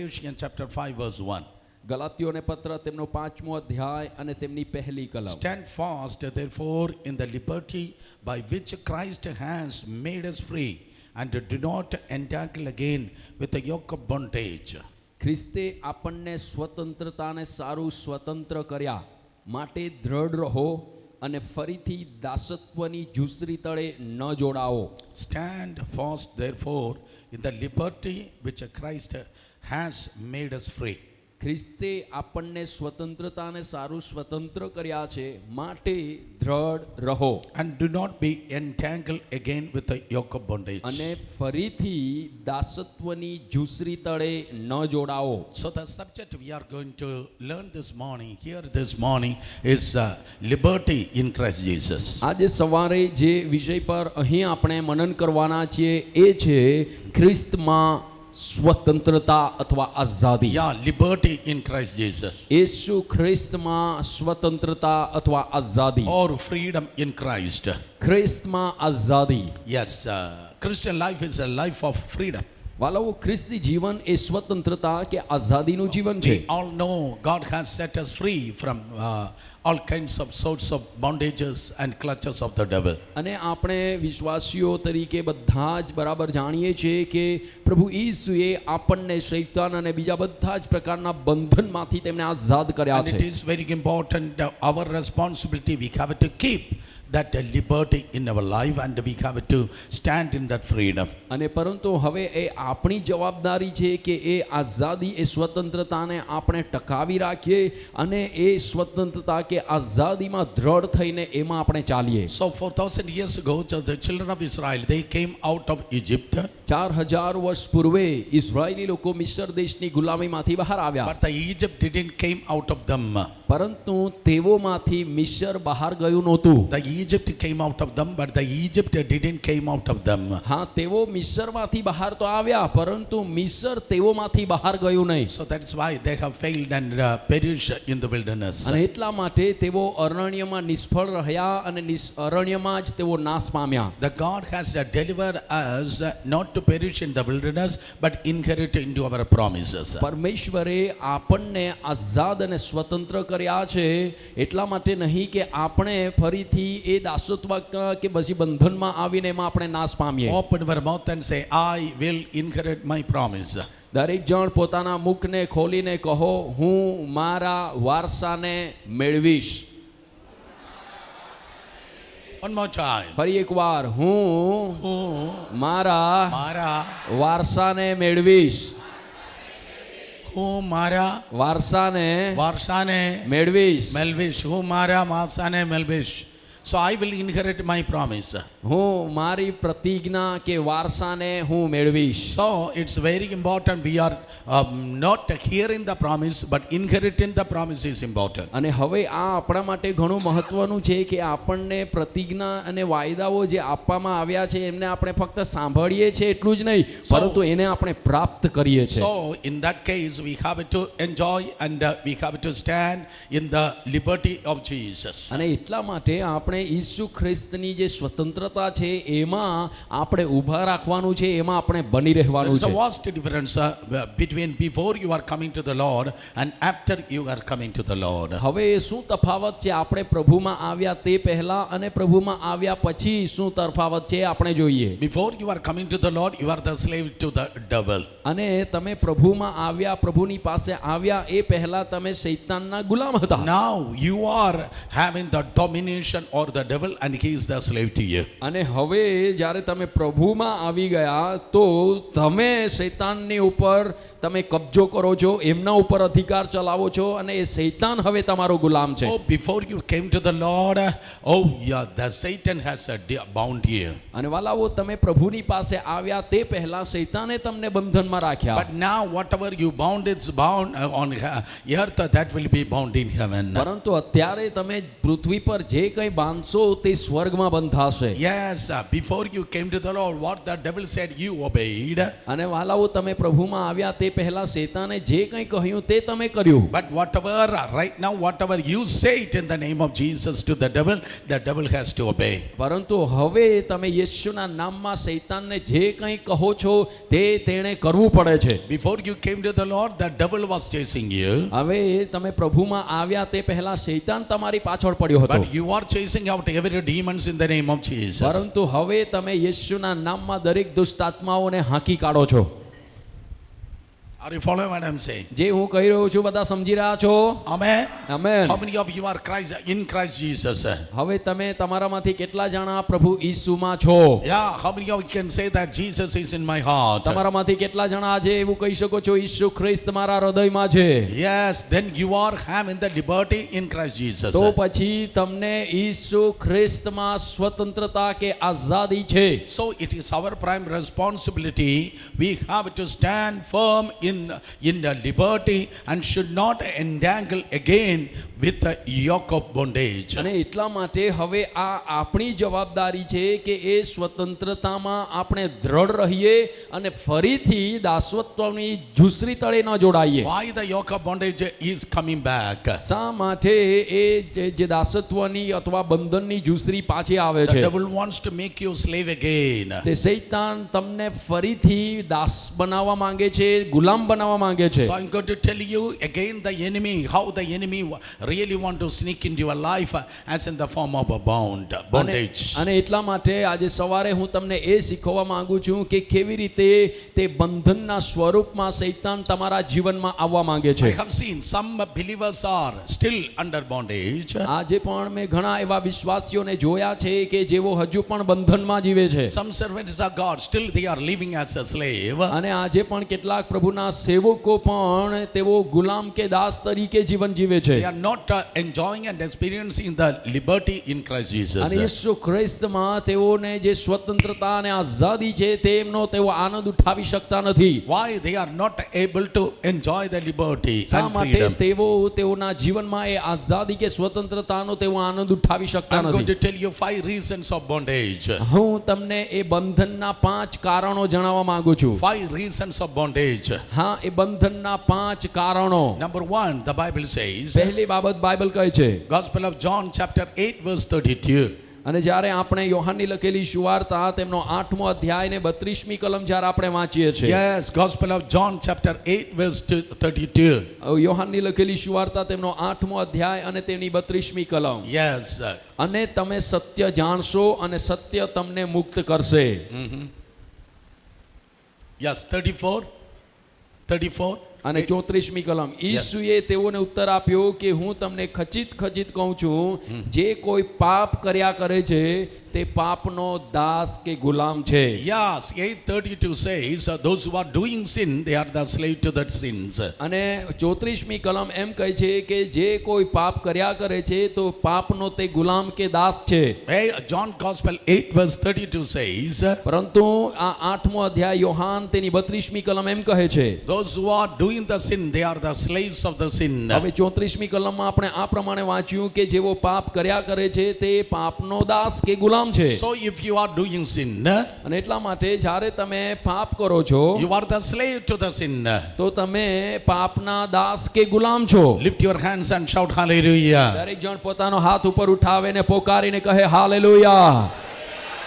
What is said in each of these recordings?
Galatians chapter 5 verse 1. ગલાતીઓને પત્ર તેમનો 5મો અધ્યાય અને તેમની પહેલી કલમ. Stand fast therefore in the liberty by which Christ has made us free, and do not entangle again with the yoke of bondage. ખ્રિસ્તે આપણને સ્વતંત્રતાને સારું સ્વતંત્ર કર્યા માટે દ્રઢ રહો અને ફરીથી દાસત્વની ઝૂંસરી તળે ન જોડાઓ. Stand fast therefore in the liberty which Christ has made us free. ખ્રિસ્તે આપણને સ્વતંત્રતાને સારું સ્વતંત્ર કર્યા છે માટે દ્રઢ રહો And do not be entangled again with the yoke of bondage. અને ફરીથી દાસત્વની ઝૂંસરી તળે ન જોડાઓ. So the subject we are going to learn this morning, here this morning, is liberty in Christ Jesus. આજે સવારે જે વિષય પર અહીં આપણે મનન કરવાના છીએ એ છે ખ્રિસ્તમાં સ્વતંત્રતા અથવા આઝાદી. Yeah, liberty in Christ Jesus. యేసు ખ્રિસ્તમાં સ્વતંત્રતા અથવા આઝાદી. Or freedom in Christ. ખ્રિસ્તમાં આઝાદી. Yes, Christian life is a life of freedom. વાલાઓ, ખ્રિસ્તી જીવન એ સ્વતંત્રતા કે આઝાદીનું જીવન છે. We all know God has set us free from all kinds of sorts of bondages and clutches of the devil. અને આપણે વિશ્વાસીઓ તરીકે બધા જ બરાબર જાણીએ છીએ કે પ્રભુ ઈસુએ આપણને શૈતાન અને બીજા બધા જ પ્રકારના બંધનમાંથી તેમને આઝાદ કર્યા And છે. it is very important, our responsibility, we have to keep that liberty in our life, and we have to stand in that freedom. અને પરંતુ હવે એ આપણી જવાબદારી છે કે એ આઝાદી એ સ્વતંત્રતાને આપણે ટકાવી રાખીએ અને એ સ્વતંત્રતા કે આઝાદીમાં દ્રઢ થઈને એમાં આપણે ચાલીએ. So 4,000 years ago, the children of Israel, they came out of Egypt. 4000 વર્ષ પૂર્વે ઇઝરાયેલી લોકો મિસ્ર દેશની ગુલામીમાંથી બહાર આવ્યા. But the Egypt didn't came out of them. પરંતુ તેઓમાંથી મિસ્ર બહાર ગયું નહોતું. The Egypt came out of them, but the Egypt didn't came out of them. હા, તેઓ મિસ્રમાંથી બહાર તો આવ્યા પરંતુ મિસ્ર તેઓમાંથી બહાર ગયું નહીં. So that's why they have failed and perished in the wilderness. અને એટલા માટે તેઓ અરણ્યમાં નિષ્ફળ રહ્યા અને અરણ્યમાં જ તેઓ નાશ પામ્યા. The God has delivered us not to perish in the wilderness, but inherit into our promises. પરમેશ્વરે આપણને આઝાદ અને સ્વતંત્ર કર્યા છે એટલા માટે નહીં કે આપણે ફરીથી એ દાસત્વ કે પછી બંધનમાં આવીને એમાં આપણે નાશ પામીએ. Open your mouth and say, I will inherit my promise. દરેક જણ પોતાના મુખને ખોલીને કહો, હું મારા વારસાને મેળવીશ. One more time. ફરી એકવાર, હું મારા Mara, વારસાને મેળવીશ. who Mara, વારસાને Varsane, મેળવીશ. Melvish, who Mara, Masane, Melvish. So I will inherit my promise. હું મારી પ્રતિજ્ઞા કે વારસાને હું મેળવીશ. So it's very important, we are not hearing the promise, but inheriting the promise is important. અને હવે આ આપણા માટે ઘણું મહત્વનું છે કે આપણને પ્રતિજ્ઞા અને વાયદાઓ જે આપવામાં આવ્યા છે એમને આપણે ફક્ત સાંભળીએ છીએ એટલું જ નહીં, પરંતુ એને આપણે પ્રાપ્ત કરીએ છીએ. So in that case we have to enjoy and we have to stand in the liberty of Jesus. અને એટલા માટે આપણે ઈસુ ખ્રિસ્તની જે સ્વતંત્રતા છે એમાં આપણે ઊભા રાખવાનું છે, એમાં આપણે બની રહેવાનું There's a છે. vast difference between before you are coming to the Lord and after you are coming to the Lord. હવે શું તફાવત છે આપણે પ્રભુમાં આવ્યા તે પહેલા અને પ્રભુમાં આવ્યા પછી શું તફાવત છે આપણે જોઈએ. Before you are coming to the Lord, you are the slave to the devil. અને તમે પ્રભુમાં આવ્યા, પ્રભુની પાસે આવ્યા એ પહેલા તમે શૈતાનના ગુલામ હતા. Now you are having the domination or the devil, and he is the slave to you. અને હવે જ્યારે તમે પ્રભુમાં આવી ગયા તો તમે શૈતાનની ઉપર તમે કબજો કરો છો, એમના ઉપર અધિકાર ચલાવો છો અને એ શૈતાન હવે તમારો ગુલામ છે. Oh, before you came to the Lord, oh yeah, the Satan has bound you. અને વાલાઓ, તમે પ્રભુની પાસે આવ્યા તે પહેલા શૈતાને તમને બંધનમાં રાખ્યા. But now whatever you bound, it's bound on earth, that will be bound in heaven. પરંતુ અત્યારે તમે પૃથ્વી પર જે કંઈ બાંધશો તે સ્વર્ગમાં બંધાશે. Yes, before you came to the Lord, what the devil said, you obeyed. અને વાલાઓ તમે પ્રભુમાં આવ્યા તે પહેલા શેતાને જે કંઈ કહ્યું તે તમે કર્યું. But whatever, right now, whatever you say it in the name of Jesus to the devil has to obey. પરંતુ હવે તમે યેશુના નામમાં શૈતાનને જે કંઈ કહો છો તે તેણે કરવું પડે છે. Before you came to the Lord, the devil was chasing you. હવે તમે પ્રભુમાં આવ્યા તે પહેલા શૈતાન તમારી પાછળ પડ્યો હતો. But you are chasing out every demons in the name of Jesus. પરંતુ હવે તમે યેશુના નામમાં દરેક દુષ્ટ આત્માઓને હાંકી કાઢો છો. Are you following what I'm saying? જે હું કહી રહ્યો છું બધા સમજી રહ્યા છો? Amen. Amen. How many of you are in Christ Jesus? હવે તમે તમારામાંથી કેટલા જણા પ્રભુ ઈસુમાં છો? Yeah, how many of you can say that Jesus is in my heart? તમારામાંથી કેટલા જણા આજે એવું કહી શકો છો ઈસુ ખ્રિસ્ત મારા હૃદયમાં છે? Yes, then you are having the liberty in Christ Jesus. તો પછી તમને ઈસુ ખ્રિસ્તમાં સ્વતંત્રતા કે આઝાદી છે. So it is our prime responsibility. We have to stand firm in the liberty and should not entangle again with the yoke of bondage. અને એટલા માટે હવે આ આપણી જવાબદારી છે કે એ સ્વતંત્રતામાં આપણે દૃઢ રહીએ અને ફરીથી દાસત્વની ઝૂંસરી તળે ન જોડાઈએ. Why the yoke of bondage is coming back? શા માટે એ જે દાસત્વની અથવા બંધનની ઝૂંસરી પાછી આવે The છે? devil wants to make you slave again. તે શૈતાન તમને ફરીથી દાસ બનાવવા માંગે છે, ગુલામ બનાવવા માંગે છે. So I'm going to tell you again the enemy, how the enemy really want to sneak into your life as in the form of a bondage. અને એટલા માટે આજે સવારે હું તમને એ શીખવવા માંગુ છું કે કેવી રીતે તે બંધનના સ્વરૂપમાં શૈતાન તમારા જીવનમાં આવવા માંગે છે. I have seen some believers are still under bondage. આજે પણ મેં ઘણા એવા વિશ્વાસીઓને જોયા છે કે જેઓ હજુ પણ બંધનમાં જીવે છે. Some servants of God still they are living as a slave. અને આજે પણ કેટલાક પ્રભુના સેવકો પણ તેઓ ગુલામ કે દાસ તરીકે જીવન જીવે છે. They are not enjoying and experiencing the liberty in Christ Jesus. અને యేసు ખ્રિસ્તમાં તેઓને જે સ્વતંત્રતા અને આઝાદી છે તેમનો તેઓ આનંદ ઉઠાવી શકતા નથી. Why they are not able to enjoy the liberty શા and માટે freedom? તેઓના જીવનમાં એ આઝાદી કે સ્વતંત્રતાનો તેઓ આનંદ ઉઠાવી શકતા I'm going નથી. to tell you 5 reasons of bondage. હું તમને એ બંધનના 5 કારણો જણાવવા માંગુ છું. 5 reasons of bondage. હા, એ બંધનના 5 કારણો. Number 1, the Bible says, પહેલી બાબત બાઇબલ કહે છે. Gospel of John chapter 8 verse 32. અને જ્યારે આપણે યોહાનની લખેલી સુવાર્તા તેમનો 8મો અધ્યાય ને 32મી કલમ જ્યારે આપણે વાંચીએ છીએ. Yes, Gospel of John chapter 8 verse 32. યોહાનની લખેલી સુવાર્તા તેમનો 8મો અધ્યાય અને તેની 32મી કલમ. Yes. અને તમે સત્ય જાણશો અને સત્ય તમને મુક્ત કરશે. Yes, 34. અને 34મી કલમ. ઈસુએ તેઓને ઉત્તર આપ્યો કે હું તમને ખચિત કહું છું, જે કોઈ પાપ કર્યા કરે છે તે પાપનો દાસ કે ગુલામ છે. Yes, 8:32 says, those who are doing sin, they are the slave to that sins. અને 34મી કલમ એમ કહે છે કે જે કોઈ પાપ કર્યા કરે છે તો પાપનો તે ગુલામ કે દાસ છે. Hey, John Gospel 8 verse 32 says, પરંતુ આ 8મો અધ્યાય યોહાન તેની 32મી કલમ એમ કહે છે, those who are doing the sin, they are the slaves of the sin. હવે 34મી કલમમાં આપણે આ પ્રમાણે વાંચ્યું કે જેવો પાપ કર્યા કરે છે તે પાપનો દાસ કે ગુલામ છે. So if you are doing sin, અને એટલા માટે જ્યારે તમે પાપ કરો છો you are the slave to the sin. તો તમે પાપના દાસ કે ગુલામ છો. Lift your hands and shout hallelujah. દરેક જણ પોતાનો હાથ ઉપર ઉઠાવીને પોકારીને કહે hallelujah.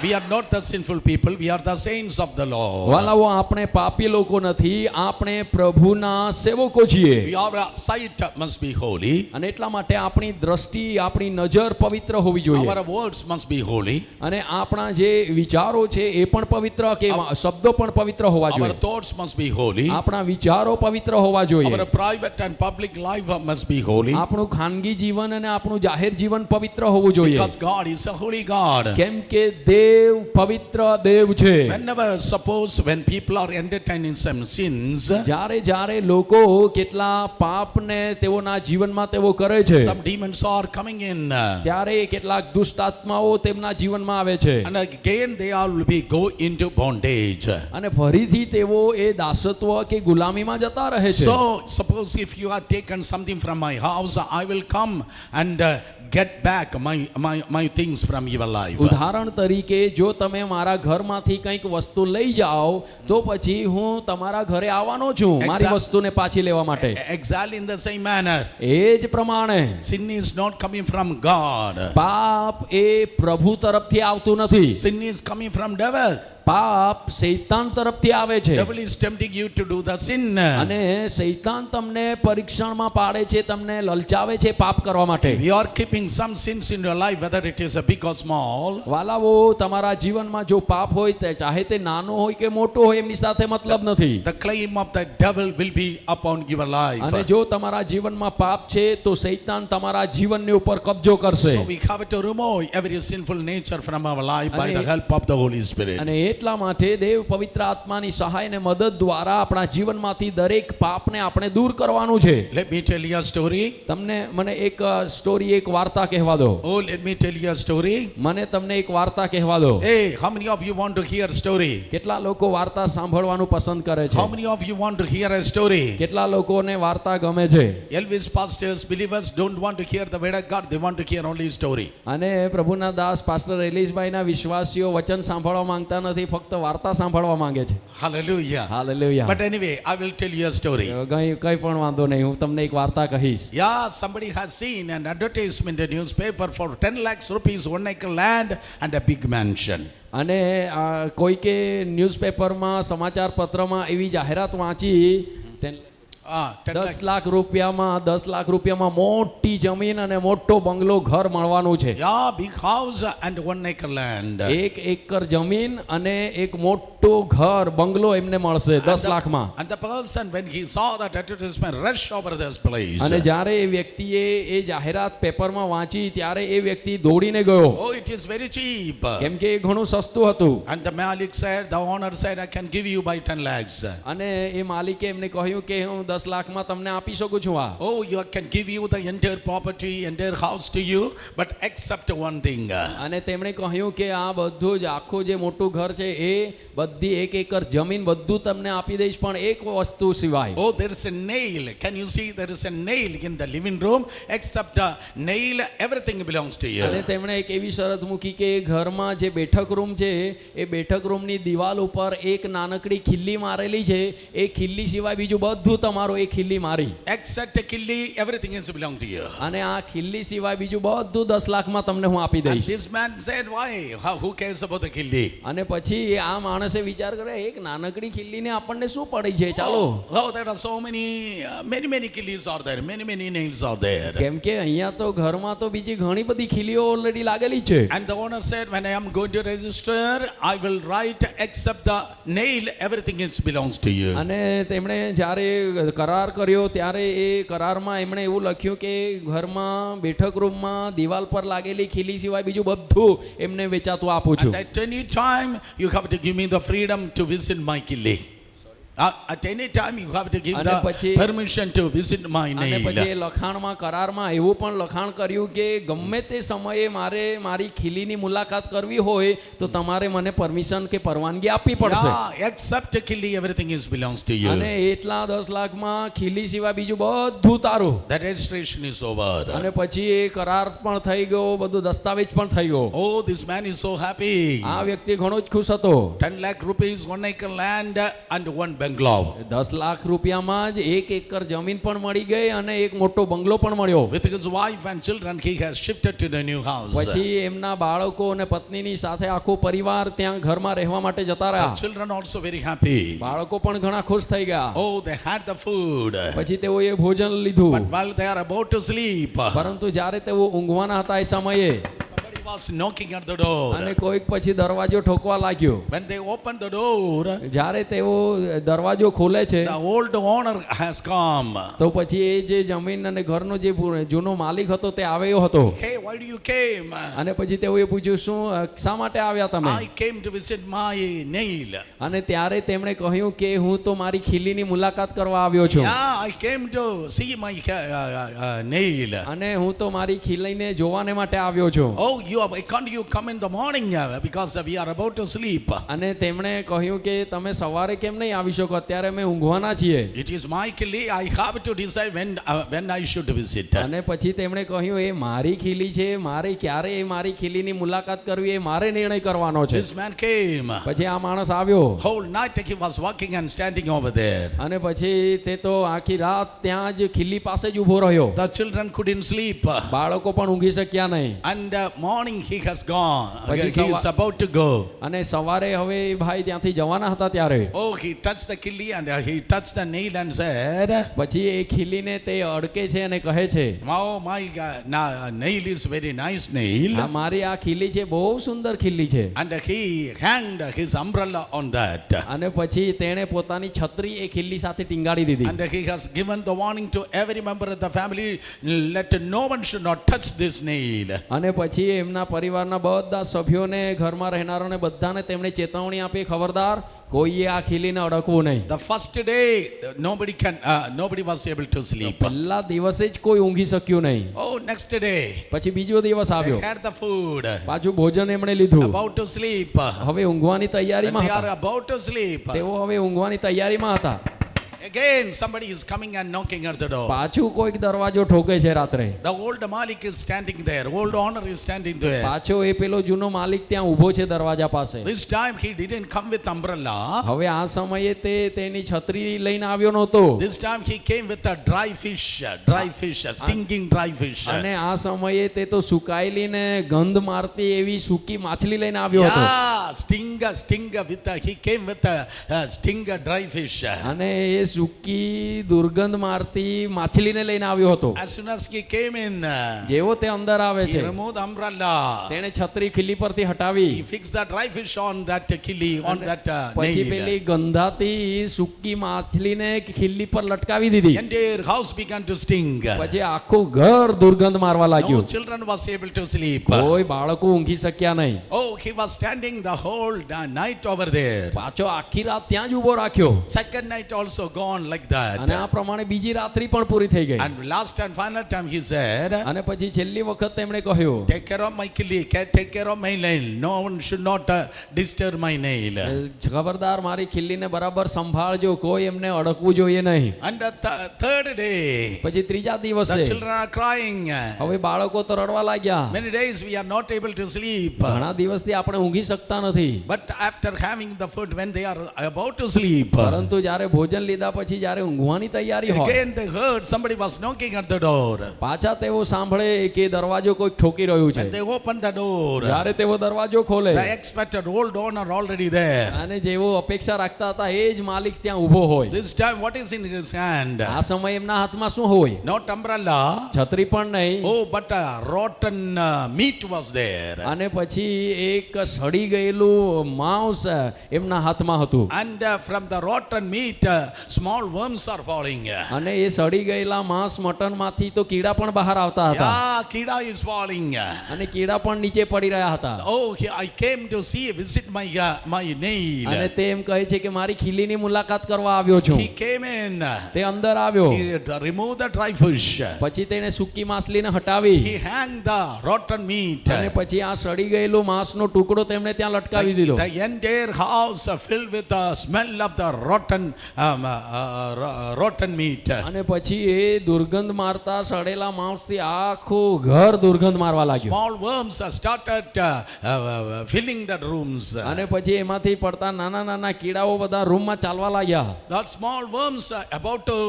We are not the sinful people, we are the saints of the Lord. વાલાઓ, આપણે પાપી લોકો નથી, આપણે પ્રભુના સેવકો છીએ. Our sight must be holy. અને એટલા માટે આપણી દ્રષ્ટિ, આપણી નજર પવિત્ર હોવી જોઈએ. Our words must be holy. અને આપણા જે વિચારો છે એ પણ પવિત્ર કે શબ્દો પણ પવિત્ર હોવા Our જોઈએ. thoughts must be holy. આપણા વિચારો પવિત્ર હોવા જોઈએ. Our private and public life must be holy. આપણું ખાનગી જીવન અને આપણું જાહેર જીવન પવિત્ર હોવું જોઈએ. Because God is a holy God. કેમ કે દેવ પવિત્ર દેવ છે. Whenever, suppose when people are entertaining some sins, જ્યારે લોકો કેટલા પાપને તેઓના જીવનમાં તેઓ કરે છે, some demons are coming in. ત્યારે કેટલાક દુષ્ટ આત્માઓ તેમના જીવનમાં આવે છે. And again they all will be go into bondage. અને ફરીથી તેઓ એ દાસત્વ કે ગુલામીમાં જતા રહે છે. So suppose if you have taken something from my house, I will come and get back my things from your life. ઉદાહરણ તરીકે જો તમે મારા ઘરમાંથી કંઈક વસ્તુ લઈ જાઓ તો પછી હું તમારા ઘરે આવવાનો છું મારી વસ્તુને પાછી લેવા માટે. Exactly in the same manner. એ જ પ્રમાણે Sin is not coming from God. પાપ એ પ્રભુ તરફથી આવતું નથી. Sin is coming from devil. પાપ શૈતાન તરફથી આવે છે. Devil is tempting you to do the sin. અને શૈતાન તમને પરીક્ષણમાં પાડે છે, તમને લલચાવે છે પાપ કરવા માટે. If you are keeping some sins in your life, whether it is a big or small, વાલાઓ તમારા જીવનમાં જો પાપ હોય તે ચાહે તે નાનો હોય કે મોટો હોય એમની સાથે મતલબ નથી. the claim of the devil will be upon your life. અને જો તમારા જીવનમાં પાપ છે તો શૈતાન તમારા જીવનની ઉપર કબજો કરશે. So we have to remove every sinful nature from our life by અને the help of the Holy Spirit. અને એટલા માટે દેવ પવિત્ર આત્માની સહાય અને મદદ દ્વારા આપણા જીવનમાંથી દરેક પાપને આપણે દૂર કરવાનું છે. Let me tell you a story. તમને મને એક સ્ટોરી, એક વાર્તા કહેવા દો. Oh, let me tell you a story. મને તમને એક વાર્તા કહેવા દો. Hey, how many of you want to hear a story? કેટલા લોકો વાર્તા સાંભળવાનું પસંદ કરે છે? How many of you want to hear a story? કેટલા લોકોને વાર્તા ગમે છે? Elvis pastors, believers don't want to hear the word of God. They want to hear only story. અને પ્રભુના દાસ પાસ્ટર એલિસભાઈના વિશ્વાસીઓ વચન સાંભળવા માંગતા નથી, ફક્ત વાર્તા સાંભળવા માંગે છે. Hallelujah. Hallelujah. But anyway, I will tell you a story. કઈ પણ વાંધો નહીં, હું તમને એક વાર્તા કહીશ. Yeah, somebody has seen an advertisement in a newspaper for 10 lakhs rupees, 1 acre land and a big mansion. અને કોઈકે ન્યૂઝપેપરમાં સમાચાર પત્રમાં એવી જાહેરાત વાંચી 10 10 લાખ રૂપિયામાં મોટી જમીન અને મોટો બંગલો ઘર મળવાનું છે. Yeah, big house and 1 acre land. 1 acre જમીન અને એક મોટો ઘર બંગલો એમને મળશે 10 લાખમાં. And the person, when he saw that advertisement, rushed over this place. અને જ્યારે એ વ્યક્તિએ એ જાહેરાત પેપરમાં વાંચી ત્યારે એ વ્યક્તિ દોડીને ગયો. Oh, it is very cheap. કેમ કે એ ઘણું સસ્તું હતું. And the Malik said, the owner said, I can give you by 10 lakhs. અને એ માલિકે એમને કહ્યું કે હું 10 લાખમાં તમને આપી શકું છું આ. Oh, you can give you the entire property, entire house to you, but except one thing. અને તેમણે કહ્યું કે આ બધું જ આખું જે મોટું ઘર છે એ બધી 1 એકર જમીન બધું તમને આપી દઈશ, પણ એક વસ્તુ સિવાય. Oh, there is a nail. Can you see there is a nail in the living room? Except a nail, everything belongs to you. અને તેમણે એક એવી શરત મૂકી કે ઘરમાં જે બેઠક રૂમ છે એ બેઠક રૂમની દિવાલ ઉપર એક નાનકડી ખિલ્લી મારેલી છે, એ ખિલ્લી સિવાય બીજું બધું તમારું. એ ખિલ્લી મારી. Except a killi, everything is belong to you. અને આ ખિલ્લી સિવાય બીજું બધું 10 લાખમાં તમને હું આપી And દઈશ. this man said, why? Who cares about the killi? અને પછી આ માણસે વિચાર કરે એક નાનકડી ખિલ્લીને આપણને શું પડી છે, ચાલો. Oh, there are so many killis are there. Many nails are there. કેમ કે અહીંયા તો ઘરમાં તો બીજી ઘણી બધી ખિલ્લીઓ ઓલરેડી लागेली છે. And the owner said, when I am going to register, I will write except the nail, everything is belongs to you. અને તેમણે જ્યારે કરાર કર્યો ત્યારે એ કરારમાં એમણે એવું લખ્યું કે ઘરમાં બેઠક રૂમમાં દિવાલ પર લાગેલી ખીલી સિવાય બીજું બધું એમને વેચાતું આપું છું. And at any time you have to give me the freedom to visit my killi. At any time you have to give અને the પછી permission to visit my અને પછી એ nail. લખાણમાં કરારમાં એવું પણ લખાણ કર્યું કે ગમે તે સમયે મારે મારી ખીલીની મુલાકાત કરવી હોય તો તમારે મને પરમિશન કે પરવાનગી આપવી પડશે. Yeah, except killi, everything is belongs to અને you. એટલા 10 લાખમાં ખીલી સિવાય બીજું બધું તારું. The registration is over. અને પછી એ કરાર પણ થઈ ગયો, બધું દસ્તાવેજ પણ થઈ ગયો. Oh, this man is so happy. આ વ્યક્તિ ઘણો જ ખુશ હતો. 10 lakh rupees, 1 acre land and 1 bungalow. 10 lakh રૂપિયામાં જ 1 એકર જમીન પણ મળી ગઈ અને એક મોટો બંગલો પણ મળ્યો. With his wife and children, he has shifted to the new house. પછી એમના બાળકો અને પત્નીની સાથે આખો પરિવાર ત્યાં ઘરમાં રહેવા માટે જતા The રહ્યા. children also very happy. બાળકો પણ ઘણા ખુશ થઈ ગયા. Oh, they had the food. પછી તેઓએ ભોજન લીધું. But while they are about to sleep, પરંતુ જ્યારે તેઓ ઊંઘવાના હતા એ સમયે somebody was knocking at the door. અને કોઈક પછી દરવાજો ઠોકવા લાગ્યો. When they opened the door, જ્યારે તેઓ દરવાજો ખોલે છે the old owner has come. તો પછી એ જે જમીન અને ઘરનો જે જૂનો માલિક હતો તે આવ્યો હતો. Hey, why do you came? અને પછી તેઓએ પૂછ્યું શું શા માટે આવ્યા તમે? I came to visit my nail. અને ત્યારે તેમણે કહ્યું કે હું તો મારી ખીલીની મુલાકાત કરવા આવ્યો છું. Yeah, I came to see my nail. અને હું તો મારી ખીલીને જોવાને માટે આવ્યો છું. Oh, why can't you come in the morning because we are about to sleep? અને તેમણે કહ્યું કે તમે સવારે કેમ નહીં આવી શકો, અત્યારે અમે ઊંઘવાના છીએ. It is my khili. I have to decide when I should visit. અને પછી તેમણે કહ્યું એ મારી ખીલી છે, મારે ક્યારે એ મારી ખીલીની મુલાકાત કરવી એ મારે નિર્ણય કરવાનો છે. This man came. પછી આ માણસ આવ્યો Whole night he was walking and standing over there. અને પછી તે તો આખી રાત ત્યાં જ ખીલી પાસે જ ઊભો રહ્યો. The children couldn't sleep. બાળકો પણ ઊંઘી શક્યા નહીં. And morning he has gone. પછી He is about to go. અને સવારે હવે એ ભાઈ ત્યાંથી જવાના હતા ત્યારે Oh, he touched the khili and he touched the nail and said, પછી એ ખીલીને તે અડકે છે અને કહે છે "Oh my God, nail is very nice nail." આ મારી આ ખીલી છે, બહુ સુંદર ખીલી છે. And he hanged his umbrella on that. અને પછી તેણે પોતાની છત્રી એ ખીલી સાથે ટીંગાડી દીધી. And he has given the warning to every member of the family, let no one should not touch this nail. અને પછી એમના પરિવારના બધા સભ્યોને, ઘરમાં રહેનારાને બધાને તેમણે ચેતવણી આપી, ખબરદાર કોઈએ આ ખીલીને અડકવું નહીં. The first day, nobody was able to sleep. પહેલા દિવસે જ કોઈ ઊંઘી શક્યું નહીં. Oh, next day, પછી બીજો દિવસ they આવ્યો, had the food, પાછું ભોજન એમણે લીધું, about to sleep. હવે ઊંઘવાની And તૈયારીમાં they are હતા. about to sleep. તેઓ હવે ઊંઘવાની તૈયારીમાં હતા. Again, somebody is coming and knocking at the door. પાછું કોઈક દરવાજો ઠોકે છે રાત્રે. The old Malik is standing there. Old owner is standing there. પાછો એ પેલો જૂનો માલિક ત્યાં ઊભો છે દરવાજા પાસે. This time he didn't come with umbrella. હવે આ સમયે તે તેની છત્રી લઈને આવ્યો નહોતો. This time he came with a dry fish, a stinging dry fish. અને આ સમયે તે તો સુકાયેલી ને ગંધ મારતી એવી સૂકી માછલી લઈને આવ્યો હતો. Yeah, stinger he came with a stinger dry fish. અને એ સૂકી દુર્ગંધ મારતી માછલીને લઈને આવ્યો હતો. As soon as he came in, જેવો તે અંદર આવે he છે, removed the umbrella. તેણે છત્રી ખીલી પરથી હટાવી. He fixed the dry fish on that khili, on that પછી nail. પેલી ગંધાતી સૂકી માછલીને ખીલી પર લટકાવી દીધી. Entire house began to sting. પછી આખું ઘર દુર્ગંધ મારવા No લાગ્યું. children was able to sleep. કોઈ બાળકો ઊંઘી શક્યા નહીં. Oh, he was standing the whole night over there. પાછો આખી રાત ત્યાં જ ઊભો રાખ્યો. Second night also gone like અને that. આ પ્રમાણે બીજી રાત્રિ પણ પૂરી થઈ ગઈ. And last and final time he said, અને પછી છેલ્લી વખત તેમણે કહ્યું take care of my khili, take care of my nail. No one should not disturb my nail. ખબરદાર મારી ખીલીને બરાબર સંભાળજો, કોઈ એમને અડકવું જોઈએ નહીં. And the third day, પછી ત્રીજા the દિવસે children are crying. હવે બાળકો તો રડવા લાગ્યા. Many days we are not able to sleep. ઘણા દિવસથી આપણે ઊંઘી શકતા નથી. But after having the food, when they are about to sleep, પરંતુ જ્યારે ભોજન લીધા પછી જ્યારે ઊંઘવાની તૈયારી હોય, again they heard somebody was knocking at the door. પાછા તેઓ સાંભળે કે દરવાજો કોઈ ઠોકી રહ્યું છે. When they opened the door, જ્યારે તેઓ દરવાજો ખોલે, the expected old owner already there. અને જેવો અપેક્ષા રાખતા હતા એ જ માલિક ત્યાં ઊભો હોય. This time what is in his hand? આ સમય એમના હાથમાં શું હોય? Not umbrella. છત્રી પણ નહીં. Oh, but a rotten meat was there. અને પછી એક સડી ગયેલું માંસ એમના હાથમાં હતું. And from the rotten meat, small worms are falling. અને એ સડી ગયેલા માંસ મટનમાંથી તો કીડા પણ બહાર આવતા હતા. Yeah, kida is falling. અને કીડા પણ નીચે પડી રહ્યા હતા. Oh, I came to visit my nail. અને તે એમ કહે છે કે મારી ખીલીની મુલાકાત કરવા આવ્યો છું. He came in. તે અંદર આવ્યો. He removed the dry fish. પછી તેને સૂકી માછલીને હટાવી. He hanged the rotten meat. અને પછી આ સડી ગયેલું માંસનો ટુકડો તેમણે ત્યાં લટકાવી દીધો. The entire house filled with the smell of the rotten meat. અને પછી એ દુર્ગંધ મારતા સડેલા માંસથી આખું ઘર દુર્ગંધ મારવા લાગ્યું. Small worms started filling the rooms. અને પછી એમાંથી પડતા નાના નાના કીડાઓ બધા રૂમમાં ચાલવા લાગ્યા. That small worms about to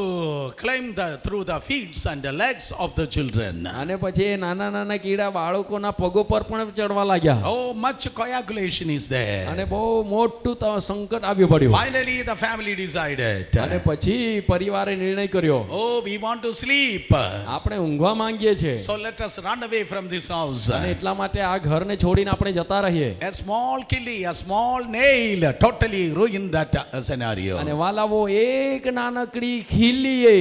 climb through the feet and the legs of the children. અને પછી એ નાના નાના કીડા બાળકોના પગો પર પણ ચડવા લાગ્યા. Oh, much coagulation is there. અને બહુ મોટું સંકટ આવ્યું પડ્યું. Finally the family decided. અને પછી પરિવારે નિર્ણય કર્યો, Oh, we want to sleep. આપણે ઊંઘવા માંગીએ છીએ. So let us run away from this house. અને એટલા માટે આ ઘરને છોડીને આપણે જતા રહીએ. A small khili, a small nail totally ruined that scenario. અને વાલાવો એક નાનકડી ખીલીએ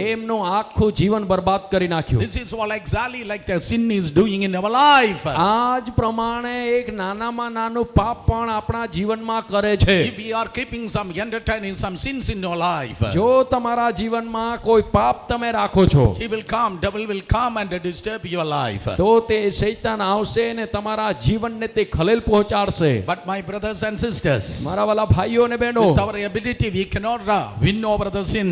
એમનું આખું જીવન બરબાદ કરી નાખ્યું. This is all exactly like the sin is doing in our life. આજ પ્રમાણે એક નાનામાં નાનું પાપ પણ આપણા જીવનમાં કરે છે. If we are keeping some entertaining some sins in our life, જો તમારા જીવનમાં કોઈ પાપ તમે રાખો છો he will come, devil will come and disturb your life. તો તે શૈતાન આવશે ને તમારા જીવનને તે ખલેલ પહોંચાડશે. But my brothers and sisters, મારા વાલા ભાઈઓ અને બહેનો, with our ability we cannot win over the sin.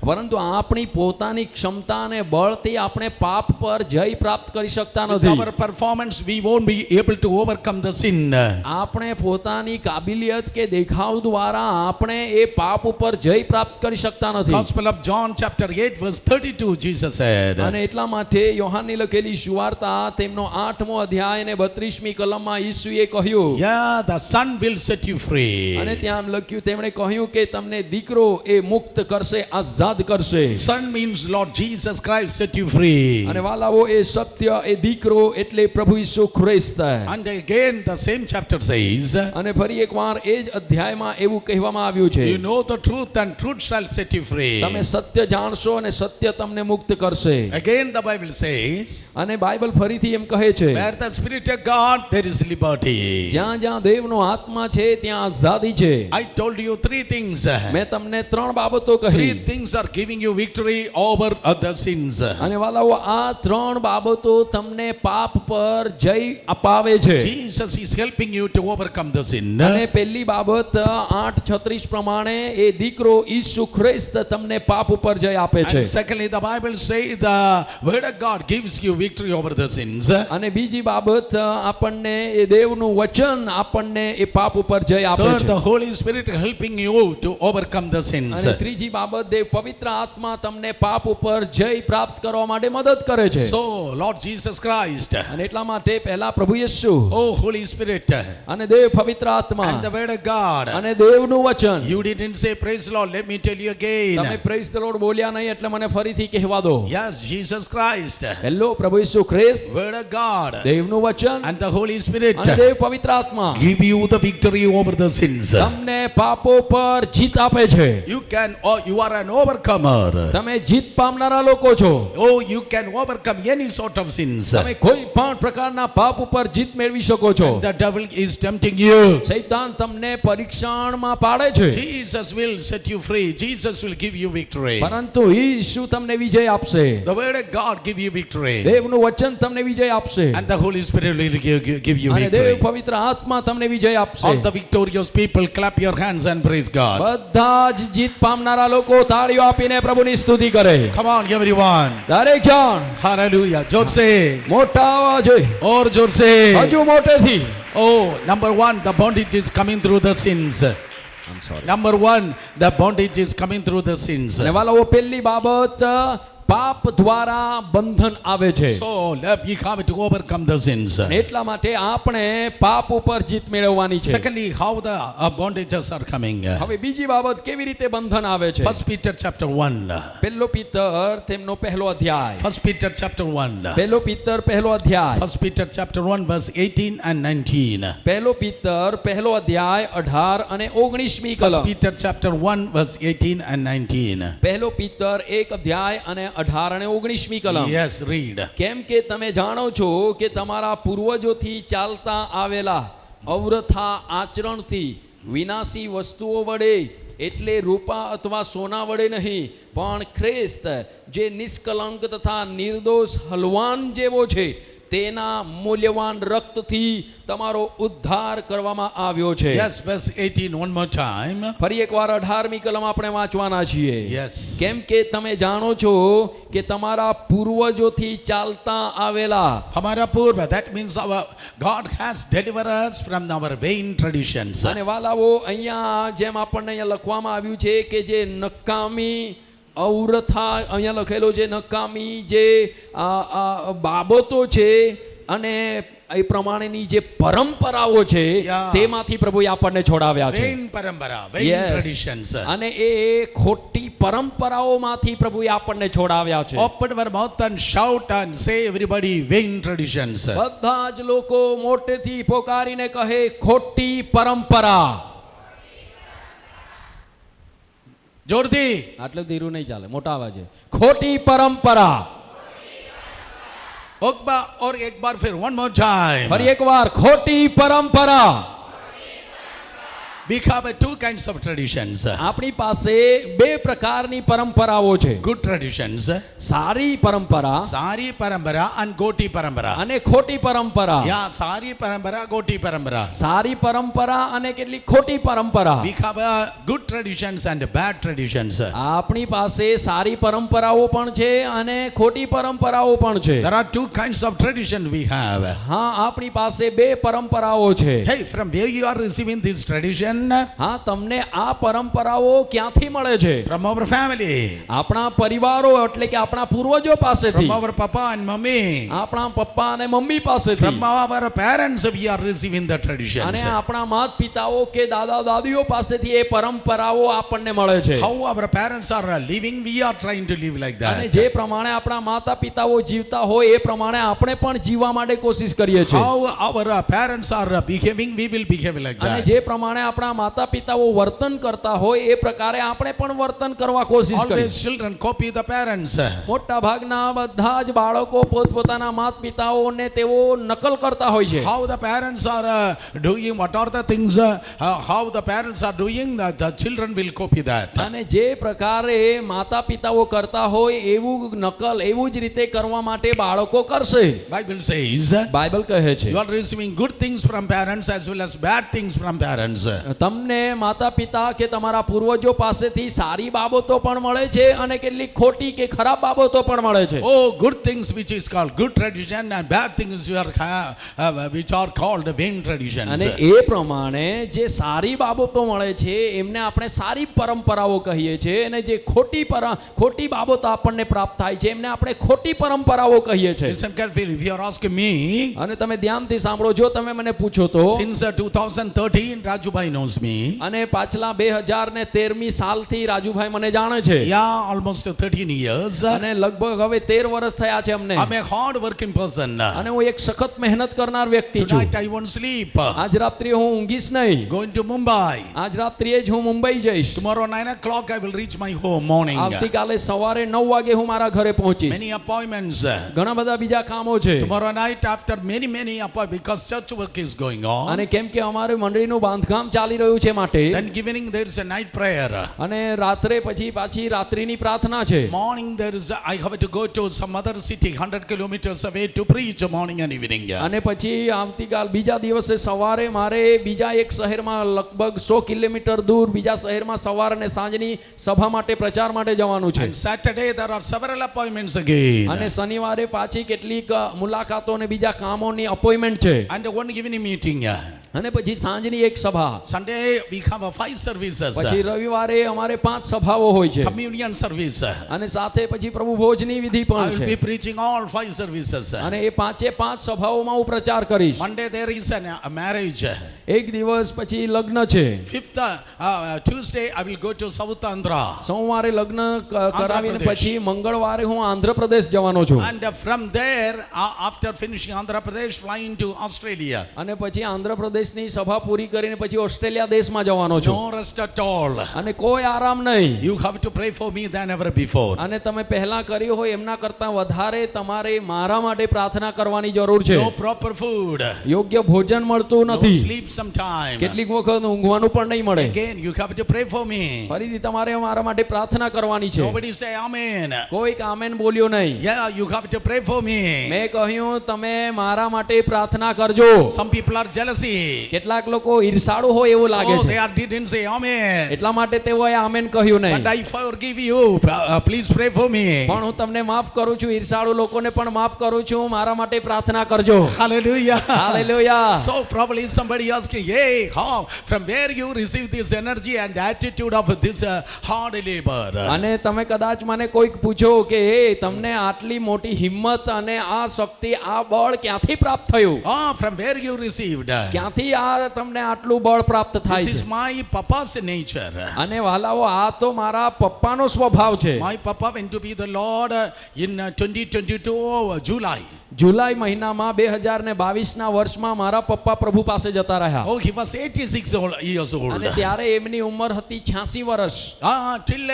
પરંતુ આપણી પોતાની ક્ષમતા અને બળથી આપણે પાપ પર જય પ્રાપ્ત કરી શકતા With નથી. our performance we won't be able to overcome the sin. આપણે પોતાની કાબિલિયત કે દેખાવ દ્વારા આપણે એ પાપ ઉપર જય પ્રાપ્ત કરી શકતા નથી. Gospel of John chapter 8 verse 32, Jesus said, અને એટલા માટે યોહાનની લખેલી સુવાર્તા તેમનો 8મો અધ્યાય અને 32મી કલમમાં ઈસુએ કહ્યું, yeah, the son will set you free. અને ત્યાં આમ લખ્યું, તેમણે કહ્યું કે તમને દીકરો એ મુક્ત કરશે, આઝાદ કરશે. Son means Lord Jesus Christ set you free. અને વાલાઓ, એ સત્ય, એ દીકરો એટલે પ્રભુ ઈસુ ખ્રિસ્ત. And again the same chapter says, અને ફરી એકવાર એ જ અધ્યાયમાં એવું કહેવામાં આવ્યું છે, you know the truth and truth shall set you free. તમે સત્ય જાણશો અને સત્ય તમને મુક્ત કરશે. Again the Bible says, અને બાઇબલ ફરીથી એમ કહે છે, where the Spirit of God there is liberty. જ્યાં જ્યાં દેવનો આત્મા છે ત્યાં આઝાદી છે. I told you three things. મેં તમને 3 બાબતો Three કહી. things are giving you victory over other sins. અને વાલાઓ, આ 3 બાબતો તમને પાપ પર જય અપાવે છે. Jesus is helping you to overcome the sin. અને પહેલી બાબત 8:36 પ્રમાણે એ દીકરો ઈસુ ખ્રિસ્ત તમને પાપ ઉપર જય આપે છે. And secondly, the Bible says the word of God gives you victory over the sins. અને બીજી બાબત આપણને એ દેવનું વચન આપણને એ પાપ ઉપર જય આપે Third, છે. the Holy Spirit helping you to overcome the sins. અને ત્રીજી બાબત, દેવ પવિત્ર આત્મા તમને પાપ ઉપર જય પ્રાપ્ત કરવા માટે મદદ કરે છે. So, Lord Jesus Christ, અને એટલા માટે પહેલા પ્રભુ યેશુ oh Holy Spirit, અને દેવ પવિત્ર આત્મા and the word of God. અને દેવનું વચન. You didn't say praise the Lord, let me tell you again. તમે પ્રેઝ ધ લોર્ડ બોલ્યા નહીં એટલે મને ફરીથી કહેવા દો. Yes, Jesus Christ, હેલો, પ્રભુ ઈસુ ખ્રિસ્ત, word of God, દેવનું વચન and the Holy Spirit અને દેવ પવિત્ર આત્મા give you the victory over the sins. તમને પાપો પર જીત આપે છે. You can, oh, you are an overcomer. તમે જીત પામનારા લોકો છો. Oh, you can overcome any sort of sins. તમે કોઈ પણ પ્રકારના પાપ ઉપર જીત મેળવી શકો છો. The devil is tempting you. શૈતાન તમને પરીક્ષણમાં પાડે છે, Jesus will set you free. Jesus will give you victory. પરંતુ ઈસુ તમને વિજય આપશે. The word of God give you victory. દેવનું વચન તમને વિજય આપશે. And the Holy Spirit will give you અને દેવ victory. પવિત્ર આત્મા તમને વિજય આપશે. All the victorious people, clap your hands and praise God. બધા જ જીત પામનારા લોકો તાળીઓ આપીને પ્રભુની સ્તુતિ કરે. Come on, everyone. દરેક જણ Hallelujah. जोर से મોટા અવાજે, और जोर से. હજુ મોટેથી. Oh, number one, the bondage is coming through the sins. Number one, the bondage is coming through the sins. અને વાલાઓ, પહેલી બાબત, પાપ દ્વારા બંધન આવે છે. So, we have to overcome the sins. એટલા માટે આપણે પાપ ઉપર જીત મેળવવાની છે. Secondly, how the bondages are coming. હવે બીજી બાબત, કેવી રીતે બંધન આવે છે. First Peter chapter 1. પહેલો પિતર તેમનો પહેલો અધ્યાય. First Peter chapter 1. પહેલો પિતર પહેલો અધ્યાય. First Peter chapter 1 verse 18 and 19. પહેલો પિતર પહેલો અધ્યાય 18 અને 19મી First કલમ. Peter chapter 1 verse 18 and 19. પહેલો પિતર 1 અધ્યાય અને 18 અને 19મી કલમ. Yes, read. કેમ કે તમે જાણો છો કે તમારા પૂર્વજોથી ચાલતા આવેલા અવૃથા આચરણથી વિનાશી વસ્તુઓ વડે, એટલે રૂપા અથવા સોના વડે નહીં, પણ ખ્રિસ્ત જે નિષ્કલંક તથા નિર્દોષ હલવાન જેવો છે, તેના મૂલ્યવાન રક્તથી તમારો ઉદ્ધાર કરવામાં આવ્યો છે. Yes, verse 18 one more time. ફરી એકવાર 18મી કલમ આપણે વાંચવાના છીએ. Yes. કેમ કે તમે જાણો છો કે તમારા પૂર્વજોથી ચાલતા આવેલા. हमारा पूर्व, that means our God has delivered us from our vain traditions. અને વાલાઓ, અહીંયા જેમ આપણને અહીંયા લખવામાં આવ્યું છે કે જે નકામી અવૃથા, અહીંયા લખેલો છે નકામી જે બાબતો છે અને એ પ્રમાણેની જે પરંપરાઓ છે, Yeah. તેમાંથી પ્રભુએ આપણને છોડાવ્યા છે. Vain parampara, vain Yes. traditions. અને એ ખોટી પરંપરાઓમાંથી પ્રભુએ આપણને છોડાવ્યા છે. Open our mouth and shout and say everybody vain traditions. બધા જ લોકો મોટેથી પોકારીને કહે, ખોટી પરંપરા. जोरदी. આટલું ધીરું નહીં ચાલે, મોટા અવાજે. ખોટી પરંપરા. और एक बार फिर one more time. ફરી એકવાર, ખોટી પરંપરા. We have two kinds of traditions. આપણી પાસે બે પ્રકારની પરંપરાઓ છે. Good traditions, સારી પરંપરા Sari Parambara and Goti Parambara. અને ખોટી પરંપરા. Yeah, Sari Parambara, Goti Parambara. સારી પરંપરા અને કેટલીક ખોટી પરંપરા. We have good traditions and bad traditions. આપણી પાસે સારી પરંપરાઓ પણ છે અને ખોટી પરંપરાઓ પણ છે. There are two kinds of tradition we have. હા, આપણી પાસે બે પરંપરાઓ છે. Hey, from where you are receiving this tradition? હા, તમને આ પરંપરાઓ ક્યાંથી મળે છે? From our family, આપણા પરિવારો એટલે કે આપણા પૂર્વજો પાસેથી, from our papa and mummy, આપણા પપ્પા અને મમ્મી પાસેથી, from our parents we are receiving the traditions. અને આપણા માતા પિતાઓ કે દાદા દાદીઓ પાસેથી એ પરંપરાઓ આપણને મળે છે. How our parents are living, we are trying to live like અને that. જે પ્રમાણે આપણા માતા પિતાઓ જીવતા હોય એ પ્રમાણે આપણે પણ જીવવા માટે કોશિશ કરીએ છીએ. How our parents are behaving, we will behave like અને that. જે પ્રમાણે આપણા માતા પિતાઓ વર્તન કરતા હોય એ પ્રકારે આપણે પણ વર્તન કરવા કોશિશ કરીએ. Always children copy the parents. મોટા ભાગના બધા જ બાળકો પોતપોતાના માતા પિતાઓને તેઓ નકલ કરતા હોય છે. How the parents are doing, what are the things, how the parents are doing, the children will copy that. અને જે પ્રકારે માતા પિતાઓ કરતા હોય એવું નકલ એવું જ રીતે કરવા માટે બાળકો કરશે. Bible says, બાઇબલ કહે છે you are receiving good things from parents as well as bad things from parents. તમને માતા પિતા કે તમારા પૂર્વજો પાસેથી સારી બાબતો પણ મળે છે અને કેટલીક ખોટી કે ખરાબ બાબતો પણ મળે છે. Oh, good things which is called good tradition and bad things which are called vain traditions. અને એ પ્રમાણે જે સારી બાબતો મળે છે એમને આપણે સારી પરંપરાઓ કહીએ છીએ અને જે ખોટી બાબતો આપણને પ્રાપ્ત થાય છે એમને આપણે ખોટી પરંપરાઓ કહીએ છીએ. Listen carefully, if you are asking me, અને તમે ધ્યાનથી સાંભળો, જો તમે મને પૂછો તો since 2013 Rajubhai knows me. અને પાછલા 2013મી સાલથી રાજુભાઈ મને જાણે છે. Yeah, almost 13 years. અને લગભગ હવે 13 વર્ષ થયા છે અમને. I'm a hard working person. અને હું એક સખત મહેનત કરનાર વ્યક્તિ છું. Tonight I won't sleep. આજ રાત્રિએ હું ઊંઘીશ નહીં. Going to Mumbai. આજ રાત્રિએ જ હું મુંબઈ જઈશ. Tomorrow 9 o'clock I will reach my home morning. આવતીકાલે સવારે 9 વાગે હું મારા ઘરે પહોંચીશ. Many appointments. ઘણા બધા બીજા કામો છે. Tomorrow night after many appointments because church work is going on. અને કેમ કે અમારે મંડળીનું બાંધકામ ચાલી રહ્યું છે માટે Then evening there is a night prayer. અને રાત્રે પછી પાછી રાત્રિની પ્રાર્થના છે. Morning there is I have to go to some other city 100 kilometers away to preach morning and evening. અને પછી આવતીકાલ બીજા દિવસે સવારે મારે બીજા એક શહેરમાં લગભગ 100 કિલોમીટર દૂર બીજા શહેરમાં સવાર અને સાંજની સભા માટે પ્રચાર માટે જવાનું છે. And Saturday there are several appointments again. અને શનિવારે પાછી કેટલીક મુલાકાતો અને બીજા કામોની અપોઇન્ટમેન્ટ છે. And one evening meeting. અને પછી સાંજની એક સભા. Sunday we have 5 services. પછી રવિવારે અમારે 5 સભાઓ હોય છે. Communion service. અને સાથે પછી પ્રભુ ભોજની વિધિ I પણ will છે. be preaching all 5 services. અને એ 5 સભાઓમાં હું પ્રચાર કરીશ. Monday there is a marriage. એક દિવસ પછી લગ્ન છે. 5th Tuesday I will go to South Andhra. સોમવારે લગ્ન કરાવીને આંધ્રપ્રદેશ. પછી મંગળવારે હું આંધ્રપ્રદેશ જવાનો છું. And from there after finishing Andhra Pradesh flying to Australia. અને પછી આંધ્રપ્રદેશની સભા પૂરી કરીને પછી ઓસ્ટ્રેલિયા દેશમાં જવાનો છું. No rest at all. અને કોઈ આરામ નહીં. You have to pray for me than ever before. અને તમે પહેલા કર્યું હોય એમના કરતા વધારે તમારે મારા માટે પ્રાર્થના કરવાની જરૂર છે. No proper food. યોગ્ય ભોજન મળતું No નથી. sleep sometime. કેટલીક વખત ઊંઘવાનું પણ નહીં મળે. Again you have to pray for me. ફરીથી તમારે મારા માટે પ્રાર્થના કરવાની છે. Nobody say amen. કોઈ આમેન બોલ્યો નહીં. Yeah, you have to pray for me. મેં કહ્યું તમે મારા માટે પ્રાર્થના કરજો. Some people are jealousy. કેટલાક લોકો ઈર્ષાળુ હોય એવું લાગે Oh, છે. they didn't say amen. એટલા માટે તેઓએ આમેન કહ્યું નહીં. But I forgive you. Please pray for me. પણ હું તમને માફ કરું છું. ઈર્ષાળુ લોકોને પણ માફ કરું છું. મારા માટે પ્રાર્થના કરજો. Hallelujah. Hallelujah. So probably somebody asking, hey, how, from where you receive this energy and attitude of this hard labor? અને તમે કદાચ મને કોઈક પૂછો કે હે તમને આટલી મોટી હિંમત અને આ શક્તિ આ બળ ક્યાંથી પ્રાપ્ત થયું? From where you received? ક્યાંથી આ તમને આટલું બળ પ્રાપ્ત થાય This is છે? my papa's nature. અને વાલાઓ આ તો મારા પપ્પાનો સ્વભાવ છે. My papa went to be the Lord in 2022 July. જુલાઈ મહિનામાં 2022ના વર્ષમાં મારા પપ્પા પ્રભુ પાસે જતા રહ્યા Oh, he was 86 years old. અને ત્યારે એમની ઉંમર હતી 86 વર્ષ. Till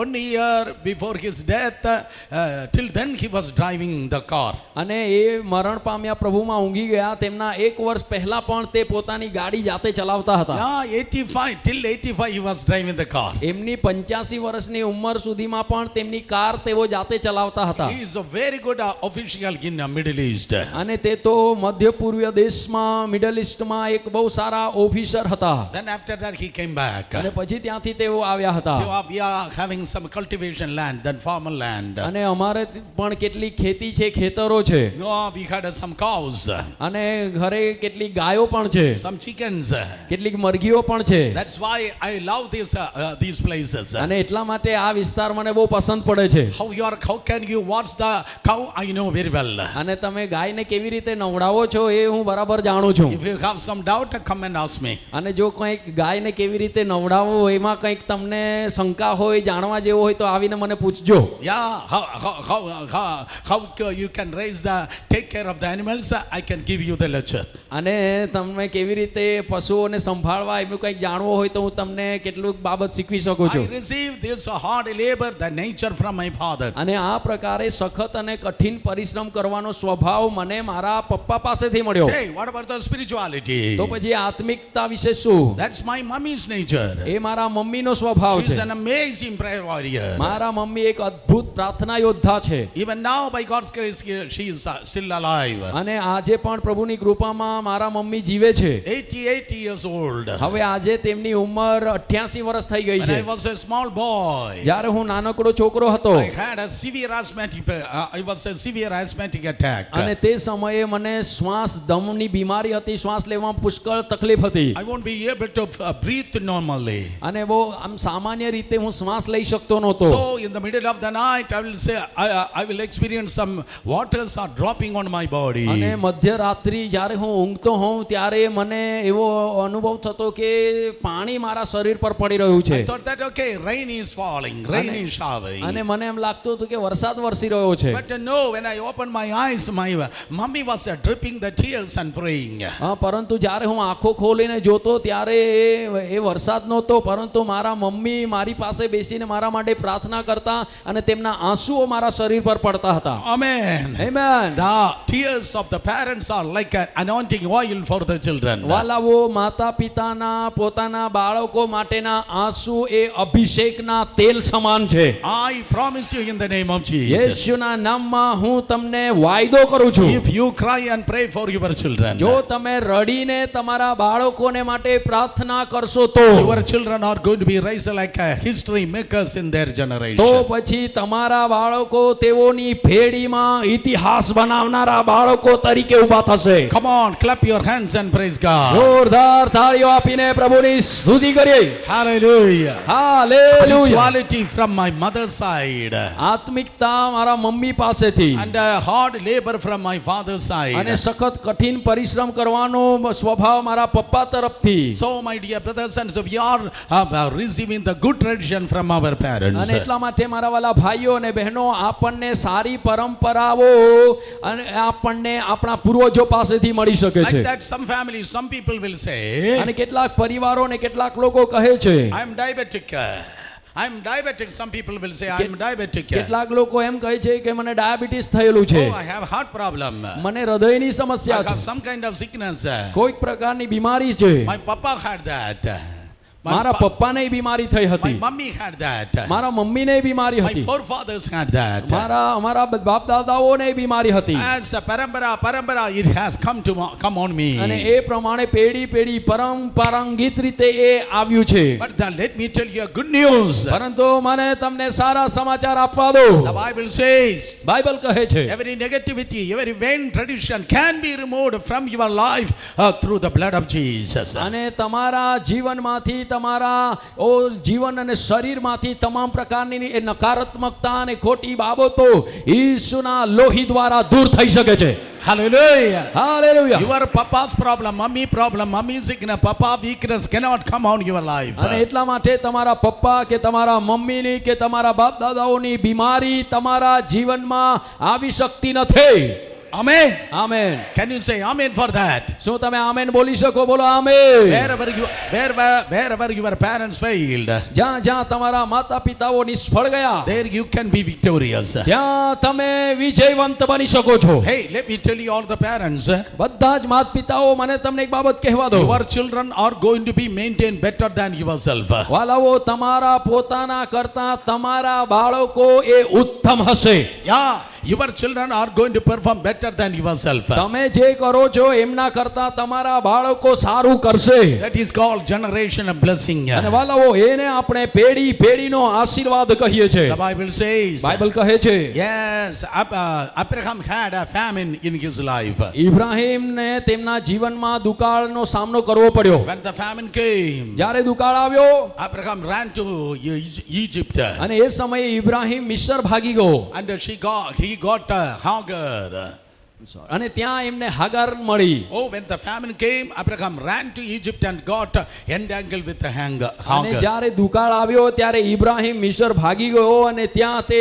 1 year before his death, till then he was driving the car. અને એ મરણ પામ્યા પ્રભુમાં ઊંઘી ગયા તેમના 1 વર્ષ પહેલા પણ તે પોતાની ગાડી જાતે ચલાવતા હતા. Yeah, 85, till 85 he was driving the car. એમની 85 વર્ષની ઉંમર સુધીમાં પણ તેમની કાર તેઓ જાતે ચલાવતા હતા. He is a very good official in the Middle East. અને તે તો મધ્ય પૂર્વ દેશમાં મિડલ ઇસ્ટમાં એક બહુ સારા ઓફિસર હતા. Then after that he came back. અને પછી ત્યાંથી તેઓ આવ્યા હતા. So, we are having some cultivation land, then farmer land. અને અમારે પણ કેટલી ખેતી છે, ખેતરો છે. No, we had some cows, અને ઘરે કેટલી ગાયો પણ છે, some chickens. કેટલીક મરઘીઓ પણ છે. That's why I love these places. અને એટલા માટે આ વિસ્તાર મને બહુ પસંદ પડે છે. How can you watch the cow? I know very well. અને તમે ગાયને કેવી રીતે નવડાવો છો એ હું બરાબર જાણું છું. If you have some doubt, come and ask me. અને જો કંઈક ગાયને કેવી રીતે નવડાવો એમાં કંઈક તમને શંકા હોય, જાણવા જેવો હોય તો આવીને મને પૂછજો. Yeah, how you can take care of the animals? I can give you the lecture. અને તમે કેવી રીતે પશુઓને સંભાળવા એનું કંઈક જાણવું હોય તો હું તમને કેટલુંક બાબત શીખવી શકું છું. I received this hard labor, the nature from my father. અને આ પ્રકારે સખત અને કઠિન પરિશ્રમ કરવાનો સ્વભાવ મને મારા પપ્પા પાસેથી મળ્યો. Hey, what about the spirituality? તો પછી આત્મિકતા વિશે શું? That's my mommy's nature. એ મારા મમ્મીનો સ્વભાવ She's છે. an amazing prayer warrior. મારા મમ્મી એક અદ્ભુત પ્રાર્થના યોદ્ધા છે. Even now, by God's grace, she is still alive. અને આજે પણ પ્રભુની કૃપામાં મારા મમ્મી જીવે છે. 88 years old. હવે આજે તેમની ઉંમર 88 વર્ષ થઈ ગઈ When છે. I was a small boy, જ્યારે હું નાનકડો છોકરો હતો I had a severe asthmatic attack. અને તે સમયે મને શ્વાસ દમની બીમારી હતી, શ્વાસ લેવામાં પુષ્કળ તકલીફ હતી. I won't be able to breathe normally. અને બહુ આમ સામાન્ય રીતે હું શ્વાસ લઈ શકતો નહોતો. So in the middle of the night, I will say, I will experience some waters are dropping on my body. અને મધ્યરાત્રિ જ્યારે હું ઊંઘતો હોઉં ત્યારે મને એવો અનુભવ થતો કે પાણી મારા શરીર પર પડી રહ્યું છે. I thought that okay, rain is falling, rain is showering. અને મને એમ લાગતું હતું કે વરસાદ વરસી રહ્યો છે. But no, when I opened my eyes, my mummy was dripping the tears and praying. પરંતુ જ્યારે હું આંખો ખોલીને જોતો ત્યારે એ વરસાદ નહોતો, પરંતુ મારા મમ્મી મારી પાસે બેસીને મારા માટે પ્રાર્થના કરતા અને તેમના આંસુઓ મારા શરીર પર પડતા હતા. Amen. Amen. The tears of the parents are like an anointing oil for the children. વાલાઓ માતા પિતાના પોતાના બાળકો માટેના આંસુ એ અભિષેકના તેલ સમાન છે. I promise you in the name of Jesus. યેશુના નામમાં હું તમને વાયદો કરું છું. If you cry and pray for your children, જો તમે રડીને તમારા બાળકોને માટે પ્રાર્થના કરશો તો your children are going to be raised like history makers in their તો generation. પછી તમારા બાળકો તેઓની પેઢીમાં ઇતિહાસ બનાવનારા બાળકો તરીકે ઊભા થશે. Come on, clap your hands and praise God. જોરદાર તાળીઓ આપીને પ્રભુની સ્તુતિ કરીએ. Hallelujah. Hallelujah. Spirituality from my mother's side આત્મિકતા મારા મમ્મી પાસેથી and hard labor from my father's અને side. સખત કઠિન પરિશ્રમ કરવાનો સ્વભાવ મારા પપ્પા તરફથી. So my dear brothers and sisters, we are receiving the good tradition from our parents. અને એટલા માટે મારા વાલા ભાઈઓ અને બહેનો આપણને સારી પરંપરાઓ અને આપણને આપણા પૂર્વજો પાસેથી મળી શકે Like છે. that, some families, some people will say, અને કેટલાક પરિવારો ને કેટલાક લોકો કહે છે I'm diabetic. I'm diabetic. Some people will say, I'm diabetic. કેટલાક લોકો એમ કહે છે કે મને ડાયાબિટીસ થયેલું છે, Oh, I have heart problem. મને હૃદયની I સમસ્યા છે, have some kind of sickness. કોઈક પ્રકારની બીમારી છે. My papa had that. મારા પપ્પાને બીમારી થઈ My હતી, mummy had that. મારા મમ્મીને બીમારી My હતી, forefathers had that. અમારા બાપ દાદાઓને બીમારી હતી. As a parampara, it has come on me. અને એ પ્રમાણે પેઢી પરંપરાગત રીતે એ આવ્યું છે. But let me tell you a good news. પરંતુ મને તમને સારા સમાચાર આપવા દો. The Bible says, બાઇબલ કહે છે every negativity, every vain tradition can be removed from your life through the blood of Jesus. અને તમારા જીવનમાંથી તમારા જીવન અને શરીરમાંથી તમામ પ્રકારની એ નકારાત્મકતા અને ખોટી બાબતો ઈસુના લોહી દ્વારા દૂર થઈ શકે છે. Hallelujah. Hallelujah. Your papa's problem, mommy sickness, papa weakness cannot come on your life. અને એટલા માટે તમારા પપ્પા કે તમારા મમ્મીની કે તમારા બાપ દાદાઓની બીમારી તમારા જીવનમાં આવી શકતી નથી. Amen. Amen. Can you say amen for that? શું તમે આમેન બોલી શકો? બોલો amen. Wherever your parents failed, જ્યાં જ્યાં તમારા માતા પિતાઓ નિષ્ફળ ગયા, there you can be victorious. ત્યાં તમે વિજયવંત બની શકો છો. Hey, let me tell you all the parents, બધા જ માતા પિતાઓ, મને તમને એક બાબત કહેવા દો. your children are going to be maintained better than yourself. વાલાઓ, તમારા પોતાના કરતા તમારા બાળકો એ ઉત્તમ હશે. Yeah, your children are going to perform better than yourself. તમે જે કરો છો એમના કરતા તમારા બાળકો સારું કરશે. That is called generational blessing. અને વાલાઓ, એને આપણે પેઢી પેઢીનો આશીર્વાદ કહીએ છીએ. The Bible says, બાઇબલ કહે છે, yes, Abraham had a famine in his life. ઇબ્રાહીમને તેમના જીવનમાં દુકાળનો સામનો કરવો પડ્યો. When the famine came, જ્યારે દુકાળ આવ્યો Abraham ran to Egypt, અને એ સમયે ઇબ્રાહીમ મિસ્ર ભાગી ગયો, and he got Hagar. અને ત્યાં એમને હાગાર મળી. Oh, when the famine came, Abraham ran to Egypt and got entangled with અને Hagar. જ્યારે દુકાળ આવ્યો ત્યારે ઇબ્રાહીમ મિસ્ર ભાગી ગયો અને ત્યાં તે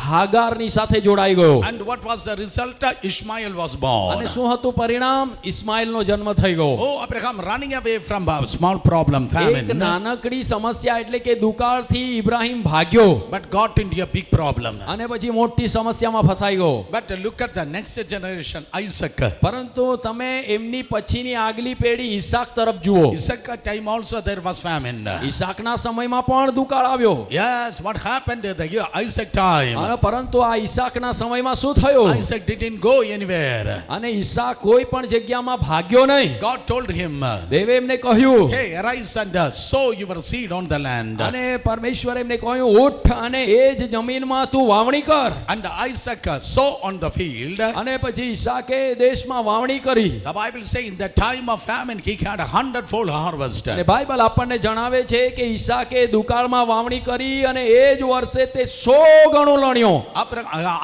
હાગારની સાથે જોડાઈ ગયો. And what was the result? Ishmael was born. અને શું હતું પરિણામ? ઇસ્માઇલનો જન્મ થઈ ગયો. Oh, Abraham running away from a small problem, famine, એક નાનકડી સમસ્યા એટલે કે દુકાળથી ઇબ્રાહીમ ભાગ્યો, but got into a big problem. અને પછી મોટી સમસ્યામાં ફસાઈ ગયો. But look at the next generation, Isaac. પરંતુ તમે એમની પછીની આગલી પેઢી ઈસાક તરફ જુઓ. Isaac time also there was famine. ઈસાકના સમયમાં પણ દુકાળ આવ્યો. Yes, what happened in the Isaac time? અને પરંતુ આ ઈસાકના સમયમાં શું થયું? Isaac didn't go anywhere. અને ઈસાક કોઈ પણ જગ્યામાં ભાગ્યો નહીં. God told him, દેવે એમને કહ્યું, hey, arise and sow your seed on the land. અને પરમેશ્વરે એમને કહ્યું, ઉઠ અને એ જ જમીનમાં તું વાવણી કર. And Isaac sow on the field. અને પછી ઈસાકે દેશમાં વાવણી કરી. The Bible says in the time of famine he had 100-fold harvest. અને બાઇબલ આપણને જણાવે છે કે ઈસાકે દુકાળમાં વાવણી કરી અને એ જ વર્ષે તે 100 ગણું લણ્યો.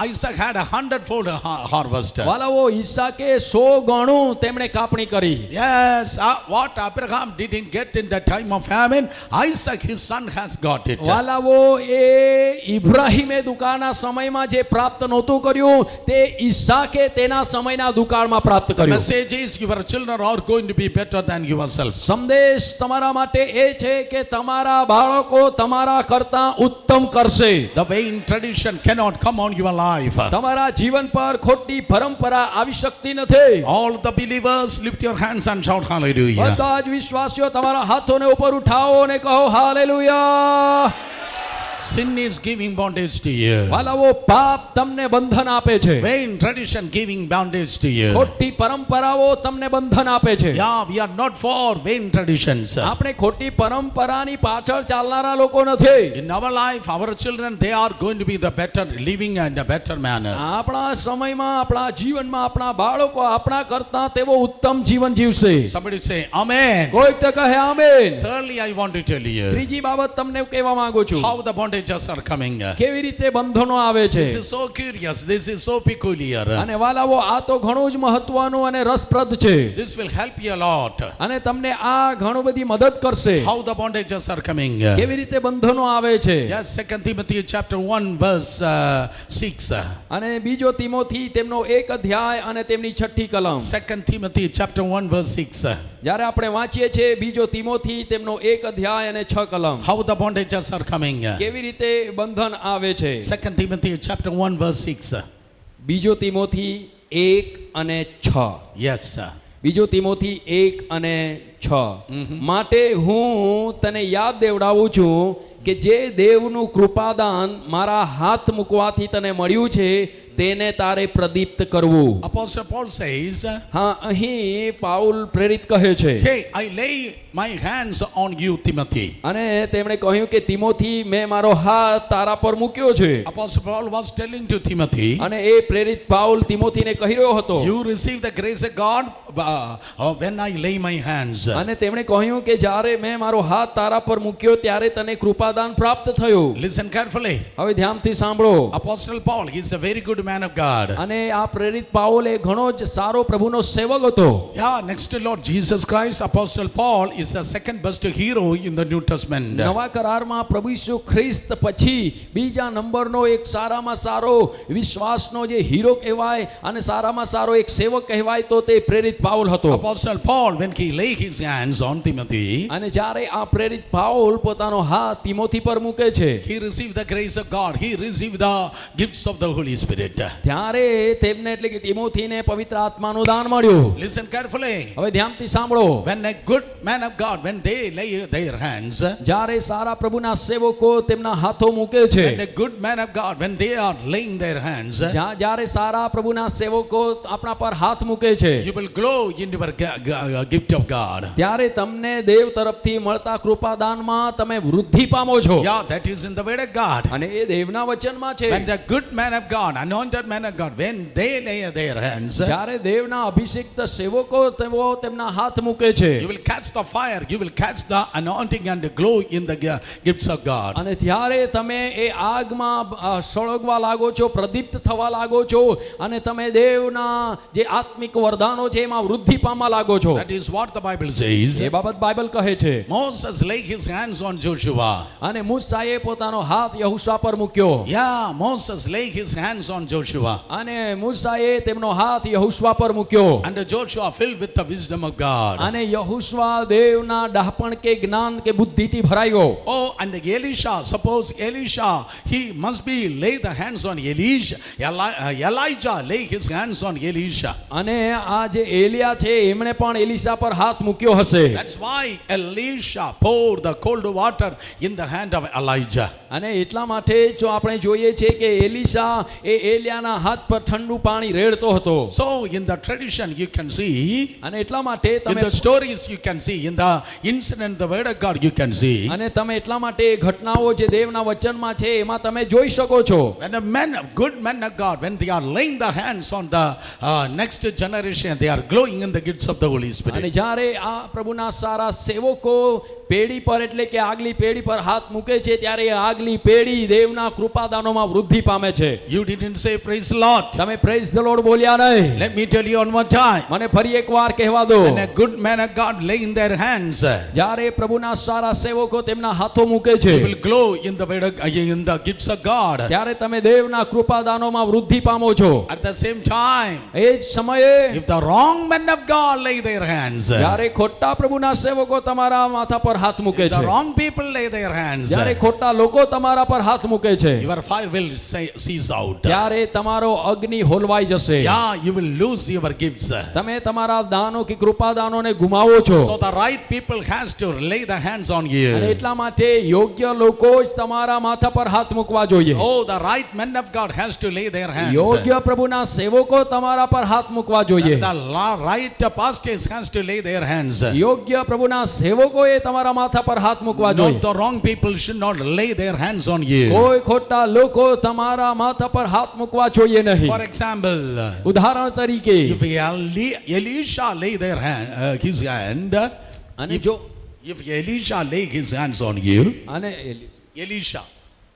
Isaac had 100-fold harvest. વાલાઓ, ઈસાકે 100 ગણું તેમણે કાપણી કરી. Yes, what Abraham didn't get in the time of famine, Isaac his son has got it. વાલાઓ, એ ઇબ્રાહીમે દુકાળના સમયમાં જે પ્રાપ્ત નહોતું કર્યું તે ઈસાકે તેના સમયના દુકાળમાં પ્રાપ્ત The કર્યું. message is your children are going to be better than yourself. સંદેશ તમારા માટે એ છે કે તમારા બાળકો તમારા કરતા ઉત્તમ કરશે. The vain tradition cannot come on your life. તમારા જીવન પર ખોટી પરંપરા આવી શકતી નથી. All the believers lift your hands and shout hallelujah. બધા જ વિશ્વાસીઓ તમારા હાથોને ઉપર ઉઠાવો અને કહો hallelujah. Sin is giving bondage to you. વાલાઓ, પાપ તમને બંધન આપે છે. Vain tradition giving bondage to you. ખોટી પરંપરાઓ તમને બંધન આપે છે. Yeah, we are not for vain traditions. આપણે ખોટી પરંપરાની પાછળ ચાલનારા લોકો નથી. In our life, our children, they are going to be the better living and a better manner. આપણા સમયમાં, આપણા જીવનમાં આપણા બાળકો આપણા કરતા તેવો ઉત્તમ જીવન જીવશે. Somebody say amen. કોઈક તો કહે amen. Thirdly, I want to tell you ત્રીજી બાબત તમને કહેવા માંગુ છું, how the bondages are coming. કેવી રીતે બંધનો આવે છે. This is so curious. This is so peculiar. અને વાલાઓ, આ તો ઘણું જ મહત્વનું અને રસપ્રદ છે. This will help you a lot. અને તમને આ ઘણું બધી મદદ કરશે. How the bondages are coming. કેવી રીતે બંધનો આવે છે. Yes, 2 Timothy chapter 1 verse 6. અને બીજો તિમોથી તેમનો 1 અધ્યાય અને તેમની 6ઠી કલમ. 2 Timothy chapter 1 verse 6. જ્યારે આપણે વાંચીએ છીએ બીજો તિમોથી તેમનો 1 અધ્યાય અને 6 કલમ, How the bondages are coming. કેવી રીતે બંધન આવે છે. 2 Timothy chapter 1 verse 6. બીજો તિમોથી 1 અને 6. Yes, sir. બીજો તિમોથી 1 અને 6. માટે હું તને યાદ દેવડાવું છું કે જે દેવનું કૃપાદાન મારા હાથ મૂકવાથી તને મળ્યું છે તેને તારે પ્રદીપ્ત કરવું. Apostle Paul says, હા, અહીં પાઉલ પ્રેરિત કહે છે, hey, I lay my hands on you, Timothy. અને તેમણે કહ્યું કે તિમોથી, મેં મારો હાથ તારા પર મૂક્યો છે. Apostle Paul was telling to Timothy, અને એ પ્રેરિત પાઉલ તિમોથીને કહી રહ્યો હતો, you receive the grace of God when I lay my hands. અને તેમણે કહ્યું કે જ્યારે મેં મારો હાથ તારા પર મૂક્યો ત્યારે તને કૃપાદાન પ્રાપ્ત થયું. Listen carefully. હવે ધ્યાનથી સાંભળો. Apostle Paul, he is a very good man of God. અને આ પ્રેરિત પાઉલ એ ઘણો જ સારો પ્રભુનો સેવક હતો. Yeah, next to Lord Jesus Christ, Apostle Paul is the second best hero in the New Testament. નવા કરારમાં પ્રભુ ઈસુ ખ્રિસ્ત પછી બીજા નંબરનો એક સારામાં સારો વિશ્વાસનો જે હીરો કહેવાય અને સારામાં સારો એક સેવક કહેવાય તો તે પ્રેરિત પાઉલ હતો. Apostle Paul, when he lay his hands on Timothy, અને જ્યારે આ પ્રેરિત પાઉલ પોતાનો હાથ તિમોથી પર મૂકે છે he received the grace of God. He received the gifts of the Holy Spirit. ત્યારે તેમને એટલે કે તિમોથીને પવિત્ર આત્માનું દાન મળ્યું. Listen carefully. હવે ધ્યાનથી સાંભળો. When a good man of God, when they lay their hands, જ્યારે સારા પ્રભુના સેવકો તેમના હાથો મૂકે છે, when a good man of God, when they are laying their hands, જ્યારે સારા પ્રભુના સેવકો આપણા પર હાથ મૂકે છે, you will glow in your gift of God. ત્યારે તમને દેવ તરફથી મળતા કૃપાદાનમાં તમે વૃદ્ધિ પામો છો. Yeah, that is in the word of God. અને એ દેવના વચનમાં છે. When the good man of God, anointed man of God, when they lay their hands, જ્યારે દેવના અભિષિક્ત સેવકો તેઓ તેમના હાથ મૂકે છે, you will catch the fire, you will catch the anointing and the glow in the gifts of God. અને ત્યારે તમે એ આગમાં સળગવા લાગો છો, પ્રદીપ્ત થવા લાગો છો અને તમે દેવના જે આત્મિક વરદાનો છે એમાં વૃદ્ધિ પામવા લાગો છો. That is what the Bible says. એ બાબત બાઇબલ કહે છે. Moses laid his hands on Joshua. અને મૂસાએ પોતાનો હાથ યહોશા પર મૂક્યો. Yeah, Moses laid his hands on Joshua. અને મૂસાએ તેમનો હાથ યહોશા પર મૂક્યો. And Joshua filled with the wisdom of God. અને યહોશા દેવના ડહાપણ કે જ્ઞાન કે બુદ્ધિથી ભરાયો. Oh, and Elisha, suppose Elisha, he must be lay the hands on Elisha. Elijah lay his hands on Elisha. અને આ જે એલિયા છે એમણે પણ એલિશા પર હાથ મૂક્યો હશે. That's why Elisha poured the cold water in the hand of Elijah. અને એટલા માટે જો આપણે જોઈએ છે કે એલિશા એ એલિયાના હાથ પર ઠંડુ પાણી રેડતો હતો. So in the tradition you can see, અને એટલા માટે in તમે the stories you can see, in the incident, the word of God you can see. અને તમે એટલા માટે ઘટનાઓ જે દેવના વચનમાં છે એમાં તમે જોઈ શકો છો. When a man, good men of God, when they are laying the hands on the next generation, they are glowing in the gifts of the Holy અને Spirit. જ્યારે આ પ્રભુના સારા સેવકો પેઢી પર એટલે કે આગલી પેઢી પર હાથ મૂકે છે ત્યારે એ આગલી પેઢી દેવના કૃપાદાનોમાં વૃદ્ધિ પામે છે. You didn't say praise the Lord. તમે પ્રેઝ ધ લોર્ડ બોલ્યા નહીં. Let me tell you one more time. મને ફરી એકવાર કહેવા દો. When a good man of God laying their hands, જ્યારે પ્રભુના સારા સેવકો તેમના હાથો મૂકે છે you will glow in the in the gifts of God. ત્યારે તમે દેવના કૃપાદાનોમાં વૃદ્ધિ પામો છો. At the same time, એ જ સમયે if the wrong men of God lay their hands, જ્યારે ખોટા પ્રભુના સેવકો તમારા માથા પર હાથ મૂકે if the છે, wrong people lay their hands, જ્યારે ખોટા લોકો તમારા પર હાથ મૂકે છે, your fire will cease out. ત્યારે તમારો અગ્નિ હોલવાઈ જશે. Yeah, you will lose your gifts. તમે તમારા દાનો કે કૃપાદાનોને ગુમાવો છો. So the right people has to lay the hands on you. અને એટલા માટે યોગ્ય લોકો જ તમારા માથા પર હાથ મૂકવા જોઈએ. Oh, the right men of God has to lay their hands. યોગ્ય પ્રભુના સેવકો તમારા પર હાથ મૂકવા જોઈએ. And the right pastors has to lay their hands. યોગ્ય પ્રભુના સેવકોએ તમારા માથા પર હાથ મૂકવા Not જોઈએ. the wrong people should not lay their hands on you. કોઈ ખોટા લોકો તમારા માથા પર હાથ મૂકવા જોઈએ નહીં. For example, ઉદાહરણ તરીકે if Elisha lay their hand, his hand, અને જો if Elisha lay his hands on you, અને Elisha,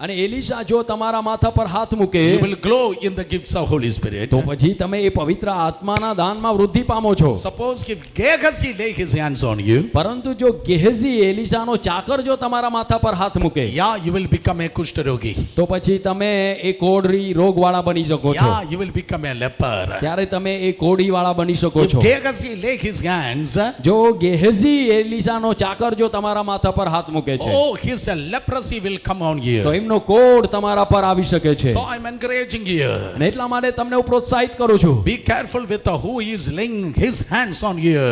અને એલિશા જો તમારા માથા પર હાથ મૂકે you will glow in the gifts of Holy Spirit. તો પછી તમે એ પવિત્ર આત્માના દાનમાં વૃદ્ધિ પામો છો. Suppose if Gehazi lay his hands on you, પરંતુ જો ગેહઝી એલિશાનો ચાકર જો તમારા માથા પર હાથ મૂકે, yeah, you will become a kushtarogi. તો પછી તમે એ કોઢી રોગવાળા બની શકો છો. Yeah, you will become a leper. ત્યારે તમે એ કોઢીવાળા બની શકો If છો. Gehazi lay his hands, જો ગેહઝી એલિશાનો ચાકર જો તમારા માથા પર હાથ મૂકે છે, oh, his leprosy will come on you. તો એમનો કોઢ તમારા પર આવી શકે છે. So I'm encouraging you. અને એટલા માટે તમને હું પ્રોત્સાહિત કરું છું. Be careful with who is laying his hands on you.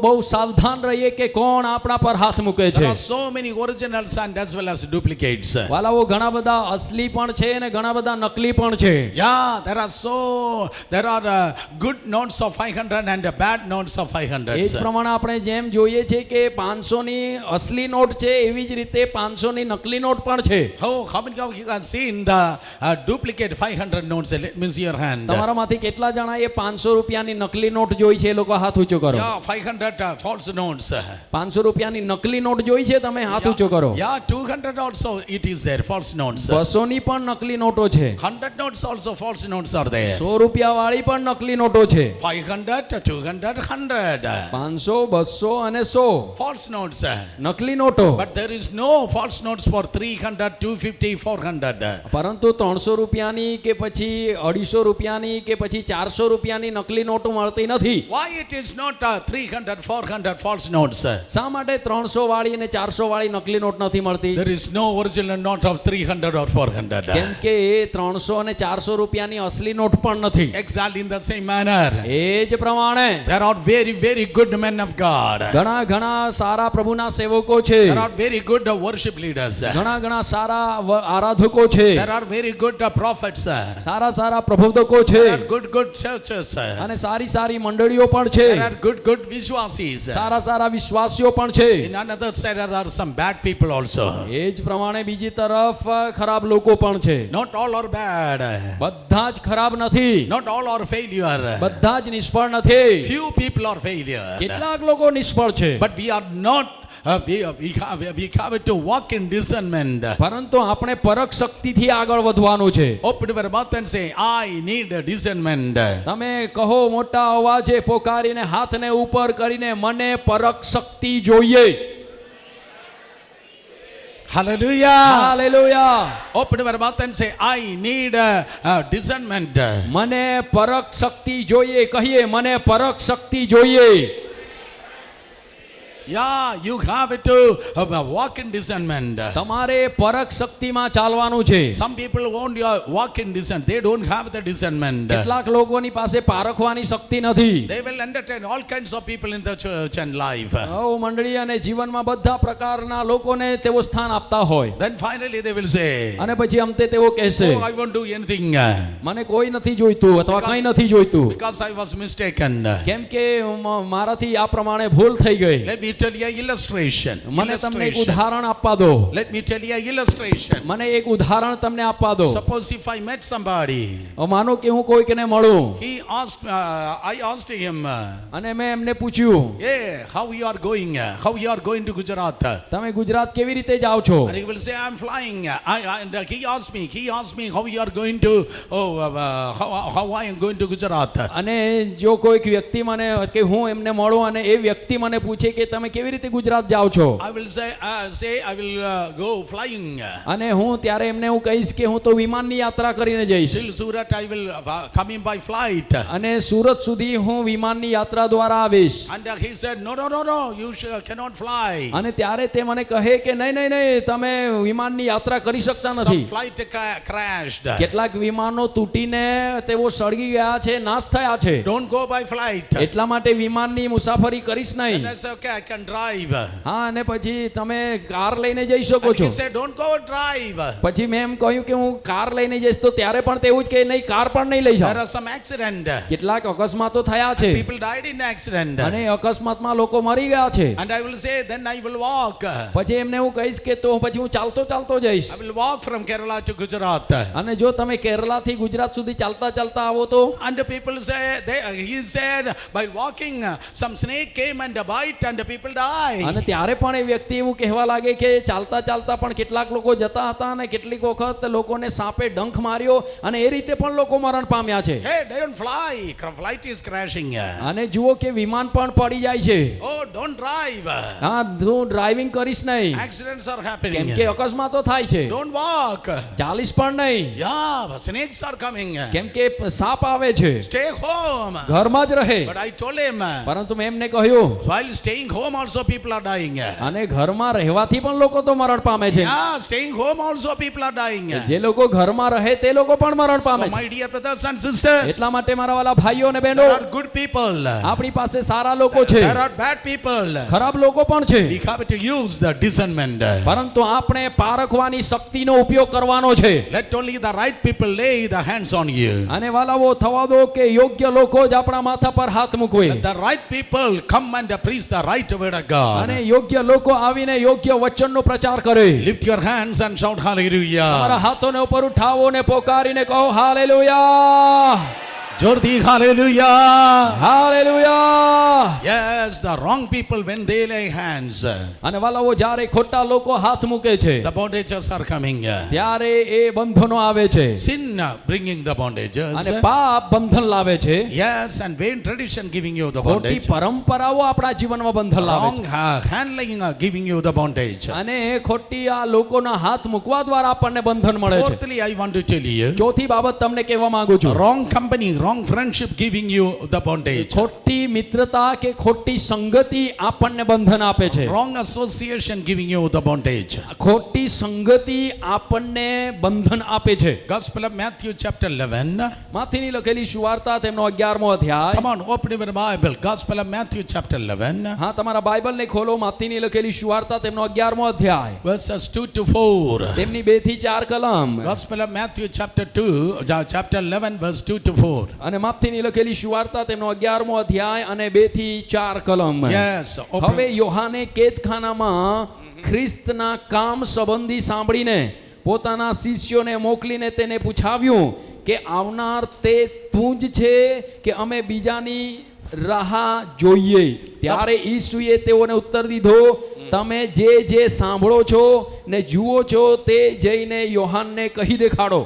બહુ સાવધાન રહીએ કે કોણ આપણા પર હાથ મૂકે There છે. are so many originals and as well as duplicates. વાલાઓ ઘણા બધા અસલી પણ છે અને ઘણા બધા નકલી પણ છે. Yeah, there are good notes of 500 and bad notes of 500. એ જ પ્રમાણે આપણે જેમ જોઈએ છે કે 500 ની અસલી નોટ છે એવી જ રીતે 500 ની નકલી નોટ પણ છે. Oh, how How many of you have seen the duplicate 500 notes? Let me see your hand. તમારામાંથી કેટલા જણા એ 500 રૂપિયાની નકલી નોટ જોઈ છે? એ લોકો હાથ ઊંચો કરો. Yeah, 500 false notes. 500 રૂપિયાની નકલી નોટ જોઈ છે? તમે હાથ ઊંચો કરો. Yeah, 200 also it is there, false notes. 200 ની પણ નકલી નોટો છે. 100 notes also false notes are there. 100 રૂપિયા વાળી પણ નકલી નોટો છે. 500, 200, 100. 500, 200 અને 100 False notes. નકલી નોટો. But there is no false notes for 300, 250, 400. પરંતુ 300 રૂપિયાની કે પછી 250 રૂપિયાની કે પછી 400 રૂપિયાની નકલી નોટો મળતી નથી. Why it is not 300, 400 false notes? શા માટે 300 વાળી અને 400 વાળી નકલી નોટ નથી મળતી? There is no original note of 300 or 400. કેમ કે એ 300 અને 400 રૂપિયાની અસલી નોટ પણ નથી. Exactly in the same manner. એ જ પ્રમાણે There are very, very good men of God. ઘણા ઘણા સારા પ્રભુના સેવકો છે. There are very good worship leaders. ઘણા ઘણા સારા આરાધકો છે. There are very good prophets. સારા સારા પ્રબોધકો છે. There are good churches. અને સારી સારી મંડળીઓ પણ છે. There are good vishwasis. સારા સારા વિશ્વાસીઓ પણ છે. In another side there are some bad people also. એ જ પ્રમાણે બીજી તરફ ખરાબ લોકો પણ છે. Not all are bad. બધા જ ખરાબ નથી. Not all are failure. બધા જ નિષ્ફળ નથી. Few people are failure. કેટલાક લોકો નિષ્ફળ છે. But we are not. We have to walk in discernment. પરંતુ આપણે પરખ શક્તિથી આગળ વધવાનું છે. Open your mouth and say, I need a discernment. તમે કહો મોટા અવાજે પોકારીને હાથને ઉપર કરીને, મને પરખ શક્તિ જોઈએ. Hallelujah. Hallelujah. Open your mouth and say, I need discernment. મને પરખ શક્તિ જોઈએ. કહીએ, મને પરખ શક્તિ જોઈએ. Yeah, you have to walk in discernment. તમારે પરખ શક્તિમાં ચાલવાનું છે. Some people won't walk in discernment. They don't have the discernment. કેટલાક લોકોની પાસે પારખવાની શક્તિ નથી. They will entertain all kinds of people in the church and life. મંડળી અને જીવનમાં બધા પ્રકારના લોકોને તેઓ સ્થાન આપતા હોય. Then finally they will say, અને પછી અંતે તેઓ કહેશે, oh, I won't do anything. મને કોઈ નથી જોઈતું અથવા કંઈ નથી જોઈતું. Because I was mistaken. કેમ કે મારાથી આ પ્રમાણે ભૂલ થઈ ગઈ. Let me tell you an illustration. મને તમને એક ઉદાહરણ આપવા દો. Let me tell you an illustration. મને એક ઉદાહરણ તમને આપવા દો. Suppose if I met somebody. માનો કે હું કોઈકને મળું. He asked, I asked him. અને મેં એમને પૂછ્યું, Hey, how you are going? How you are going to Gujarat? તમે ગુજરાત કેવી રીતે જાઓ છો? And he will say, I'm flying. And he asked me how you are going to, how I am going to Gujarat. અને જો કોઈક વ્યક્તિ મને કે હું એમને મળું અને એ વ્યક્તિ મને પૂછે કે તમે કેવી રીતે ગુજરાત જાઓ છો? I will say I will go flying. અને હું ત્યારે એમને હું કહીશ કે હું તો વિમાનની યાત્રા કરીને જઈશ. Till Surat I will come in by flight. અને સુરત સુધી હું વિમાનની યાત્રા દ્વારા આવીશ. And he said, no, you cannot fly. અને ત્યારે તે મને કહે કે નહીં, તમે વિમાનની યાત્રા કરી શકતા નથી. Some flight crashed. કેટલાક વિમાનો તૂટીને તેઓ સળગી ગયા છે, નાશ થયા છે. Don't go by flight. એટલા માટે વિમાનની મુસાફરી કરીશ નહીં. And I said, okay, I can drive. હા, અને પછી તમે કાર લઈને જઈ શકો And છો. he said, don't go drive. પછી મેં એમ કહ્યું કે હું કાર લઈને જઈશ, તો ત્યારે પણ તેવું જ કે નહીં, કાર પણ નહીં લઈ There જાઓ. are some accident. કેટલાક અકસ્માતો થયા છે People died in accident. અને અકસ્માતમાં લોકો મરી ગયા છે. And I will say, then I will walk. પછી એમને હું કહીશ કે તો પછી હું ચાલતો ચાલતો જઈશ. I will walk from Kerala to Gujarat. અને જો તમે કેરલાથી ગુજરાત સુધી ચાલતા ચાલતા આવો તો? And the people say, he said, by walking, some snake came and bite and the people die. અને ત્યારે પણ એ વ્યક્તિ એવું કહેવા લાગે કે ચાલતા ચાલતા પણ કેટલાક લોકો જતા હતા અને કેટલીક વખત લોકોને સાપે ડંખ માર્યો અને એ રીતે પણ લોકો મરણ પામ્યા છે. Hey, don't fly. Flight is crashing. અને જુઓ કે વિમાન પણ પડી જાય છે. Oh, don't drive. હા, તું ડ્રાઇવિંગ કરીશ નહીં. Accidents are કેમ happening. કે અકસ્માતો થાય છે. Don't walk. ચાલીશ પણ નહીં. Yeah, snakes are coming. કેમ કે સાપ આવે છે. Stay home. ઘરમાં જ રહે. But I told him, પરંતુ મેં એમને કહ્યું, while staying home also people are dying. અને ઘરમાં રહેવાથી પણ લોકો તો મરણ પામે છે. Yeah, staying home also people are dying. જે લોકો ઘરમાં રહે તે લોકો પણ મરણ પામે So છે. my dear brothers and sisters, એટલા માટે મારા વાલા ભાઈઓ અને બહેનો, there are good people. આપણી પાસે સારા લોકો છે, There are bad people. ખરાબ લોકો પણ છે. We have to use the discernment. પરંતુ આપણે પારખવાની શક્તિનો ઉપયોગ કરવાનો છે. Let only the right people lay the hands on you. અને વાલાઓ થવા દો કે યોગ્ય લોકો જ આપણા માથા પર હાથ મૂકવે. Let the right people come and preach the right word of God. અને યોગ્ય લોકો આવીને યોગ્ય વચનનો પ્રચાર કરે. Lift your hands and shout hallelujah. તમારા હાથોને ઉપર ઉઠાવો ને પોકારીને કહો હાલેલુયા, જોરથી hallelujah. Hallelujah. Yes, the wrong people when they lay hands, અને વાલાઓ જ્યારે ખોટા લોકો હાથ મૂકે છે the bondages are coming. ત્યારે એ બંધનો આવે છે Sin bringing the bondages. અને પાપ બંધન લાવે છે. Yes, and vain tradition giving you the ખોટી bondage. પરંપરાઓ આપણા જીવનમાં બંધન લાવે Wrong છે handling giving you the bondage. અને ખોટી આ લોકોના હાથ મૂકવા દ્વારા આપણને બંધન મળે છે. Fourthly, I want to tell you, ચોથી બાબત તમને કહેવા માંગુ છું, wrong company, wrong friendship giving you the bondage. ખોટી મિત્રતા કે ખોટી સંગતિ આપણને બંધન આપે છે. Wrong association giving you the bondage. ખોટી સંગતિ આપણને બંધન આપે છે. Gospel of Matthew chapter 11. માથીની લખેલી સુવાર્તા તેમનો 11મો અધ્યાય. Come on, open your Bible. Gospel of Matthew chapter 11. હા, તમારા બાઇબલને ખોલો. માથીની લખેલી સુવાર્તા તેમનો 11મો અધ્યાય, Verses 2 to 4. તેમની 2 થી 4 કલમ. Gospel of Matthew chapter 2, chapter 11, verse 2 to 4. અને માથીની લખેલી સુવાર્તા તેમનો 11મો અધ્યાય અને 2 થી 4 કલમ. Yes, હવે open. યોહાને કેદખાનામાં ખ્રિસ્તના કામ સંબંધી સાંભળીને પોતાના શિષ્યોને મોકલીને તેને પૂછાવ્યું કે આવનાર તે તું જ છે કે અમે બીજાની રાહ જોઈએ? ત્યારે ઈસુએ તેઓને ઉત્તર દીધો, તમે જે જે સાંભળો છો ને જુઓ છો તે જઈને યોહાનને કહી દેખાડો.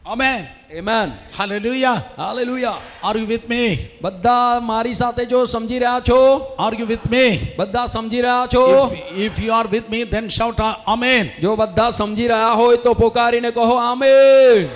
Amen. Amen. Hallelujah. Hallelujah. Are you with me? બધા મારી સાથે જો સમજી રહ્યા છો? Are you with me? બધા સમજી રહ્યા છો? If you are with me, then shout Amen. જો બધા સમજી રહ્યા હોય તો પોકારીને કહો amen.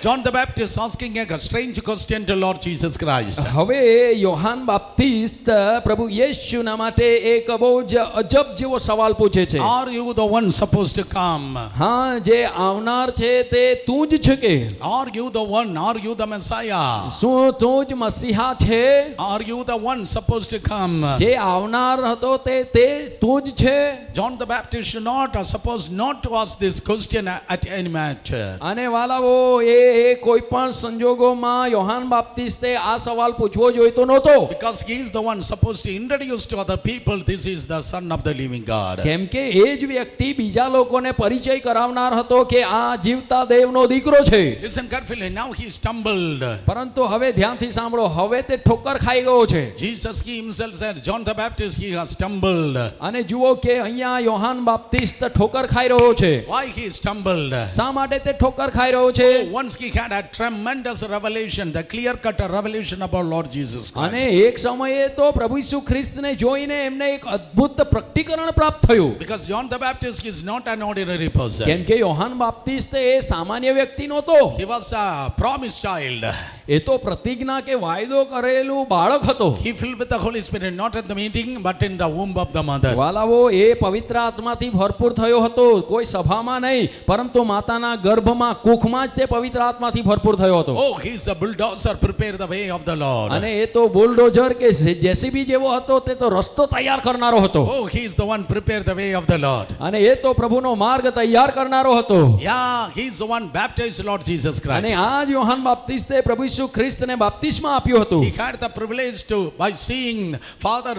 John the Baptist asking a strange question to Lord Jesus Christ. હવે યોહાન બાપ્તિસ્ત પ્રભુ યેશુના માટે એક બહુ જ અજબ જેવો સવાલ પૂછે છે. Are you the one supposed to come? હા, જે આવનાર છે તે તું જ છે કે? Are you the one? Are you the Messiah? શું તું જ મસીહા છે? Are you the one supposed to come? જે આવનાર હતો તે તું જ છે? John the Baptist should not supposed not to ask this question at any match. અને વાલાઓ કોઈ પણ સંજોગોમાં યોહાન બાપ્તિસ્તે આ સવાલ પૂછવો જોઈતો નહોતો. Because he is the one supposed to introduce to other people, this is the Son of the living God. કેમ કે એ જ વ્યક્તિ બીજા લોકોને પરિચય કરાવનાર હતો કે આ જીવતા દેવનો દીકરો છે. Listen carefully, now he stumbled. પરંતુ હવે ધ્યાનથી સાંભળો, હવે તે ઠોકર ખાઈ ગયો છે. Jesus he himself said, John the Baptist, he has stumbled. અને જુઓ કે અહીંયા યોહાન બાપ્તિસ્ત ઠોકર ખાઈ રહ્યો છે. Why he stumbled? શા માટે તે ઠોકર ખાઈ રહ્યો છે? Once he had a tremendous revelation, the clear-cut revelation about Lord Jesus અને Christ. એક સમયે તો પ્રભુ ઈસુ ખ્રિસ્તને જોઈને એમને એક અદ્ભુત પ્રકટીકરણ પ્રાપ્ત થયું. Because John the Baptist is not an ordinary person. કેમ કે યોહાન બાપ્તિસ્ત એ સામાન્ય વ્યક્તિ નહોતો. He was a promised child. એ તો પ્રતિજ્ઞા કે વાયદો કરેલું બાળક હતો. He filled with the Holy Spirit, not at the meeting, but in the womb of the mother. વાલાઓ, એ પવિત્ર આત્માથી ભરપૂર થયો હતો. કોઈ સભામાં નહીં, પરંતુ માતાના ગર્ભમાં કુખમાં જ તે પવિત્ર આત્માથી ભરપૂર થયો હતો. Oh, he is the bulldozer, prepare the way of the Lord. અને એ તો બુલડોઝર કે જેસીબી જેવો હતો, તે તો રસ્તો તૈયાર કરનારો હતો. Oh, he is the one, prepare the way of the Lord. અને એ તો પ્રભુનો માર્ગ તૈયાર કરનારો હતો. Yeah, he is the one baptized Lord Jesus અને Christ. આ જ યોહાન બાપ્તિસ્તે પ્રભુ ઈસુ ખ્રિસ્તને બાપ્તિસ્મા આપ્યું હતું. He had the privilege to, by seeing Father,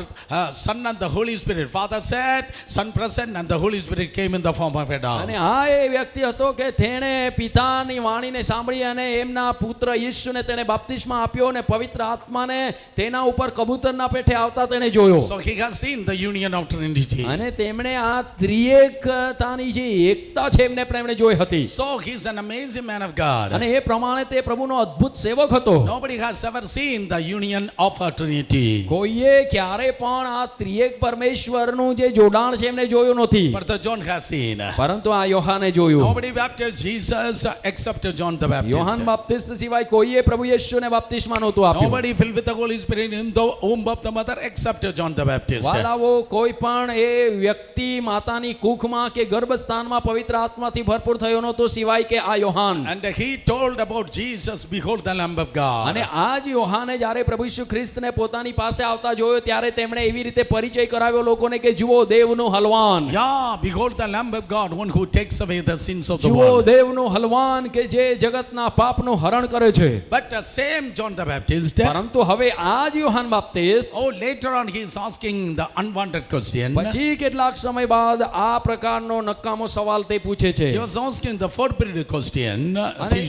Son and the Holy Spirit. Father said, Son present, and the Holy Spirit came in the form of a dove. અને આ એ વ્યક્તિ હતો કે તેણે પિતાની વાણીને સાંભળી અને એમના પુત્ર ઈસુને તેણે બાપ્તિસ્મા આપ્યો અને પવિત્ર આત્માને તેના ઉપર કબૂતરના પેઠે આવતા તેણે જોયો. So he has seen the union of Trinity. અને તેમણે આ ત્રિએકતાની જે એકતા છે એમને તેમણે જોઈ હતી. So he is an amazing man of God. અને એ પ્રમાણે તે પ્રભુનો અદ્ભુત સેવક હતો. Nobody has ever seen the union of a Trinity. કોઈએ ક્યારે પણ આ ત્રિએક પરમેશ્વરનું જે જોડાણ છે એમને જોયું નથી. But the John has seen. પરંતુ આ યોહાને જોયું. Nobody baptized Jesus except John the Baptist. Yohan બાપ્તિસ્ત સિવાય કોઈએ પ્રભુ યેશુને બાપ્તિસ્મા નહોતું આપ્યું. Nobody filled with the Holy Spirit in the womb of the mother except John the Baptist. વાલાઓ, કોઈ પણ એ વ્યક્તિ માતાની કુખમાં કે ગર્ભસ્થાનમાં પવિત્ર આત્માથી ભરપૂર થયો નહોતો સિવાય કે આ Yohan. And he told about Jesus, behold the Lamb of God. અને આ જ યોહાને જ્યારે પ્રભુ ઈસુ ખ્રિસ્તને પોતાની પાસે આવતા જોયો ત્યારે તેમણે એવી રીતે પરિચય કરાવ્યો લોકોને કે જુઓ દેવનું હલવાન. Yeah, behold the Lamb of God, one who takes away the sins of the જુઓ world. દેવનું હલવાન કે જે જગતના પાપનું હરણ કરે છે. But same John the Baptist, પરંતુ હવે આ જ Yohan બાપ્તિસ્ત oh, later on he is asking the unwanted question. પછી કેટલાક સમય બાદ આ પ્રકારનો નકામો સવાલ તે પૂછે છે. He was asking the forbidden question he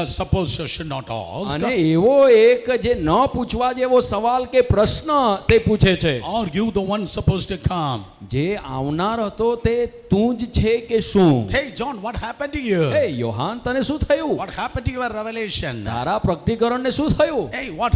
supposed should not ask. અને એવો એક જે ન પૂછવા જેવો સવાલ કે પ્રશ્ન તે પૂછે છે. Are you the one supposed to come? જે આવનાર હતો તે તું જ છે કે શું? Hey John, what happened to you? એ યોહાન તને શું થયું? What happened to your revelation? તારા પ્રગટીકરણને શું થયું? Hey, what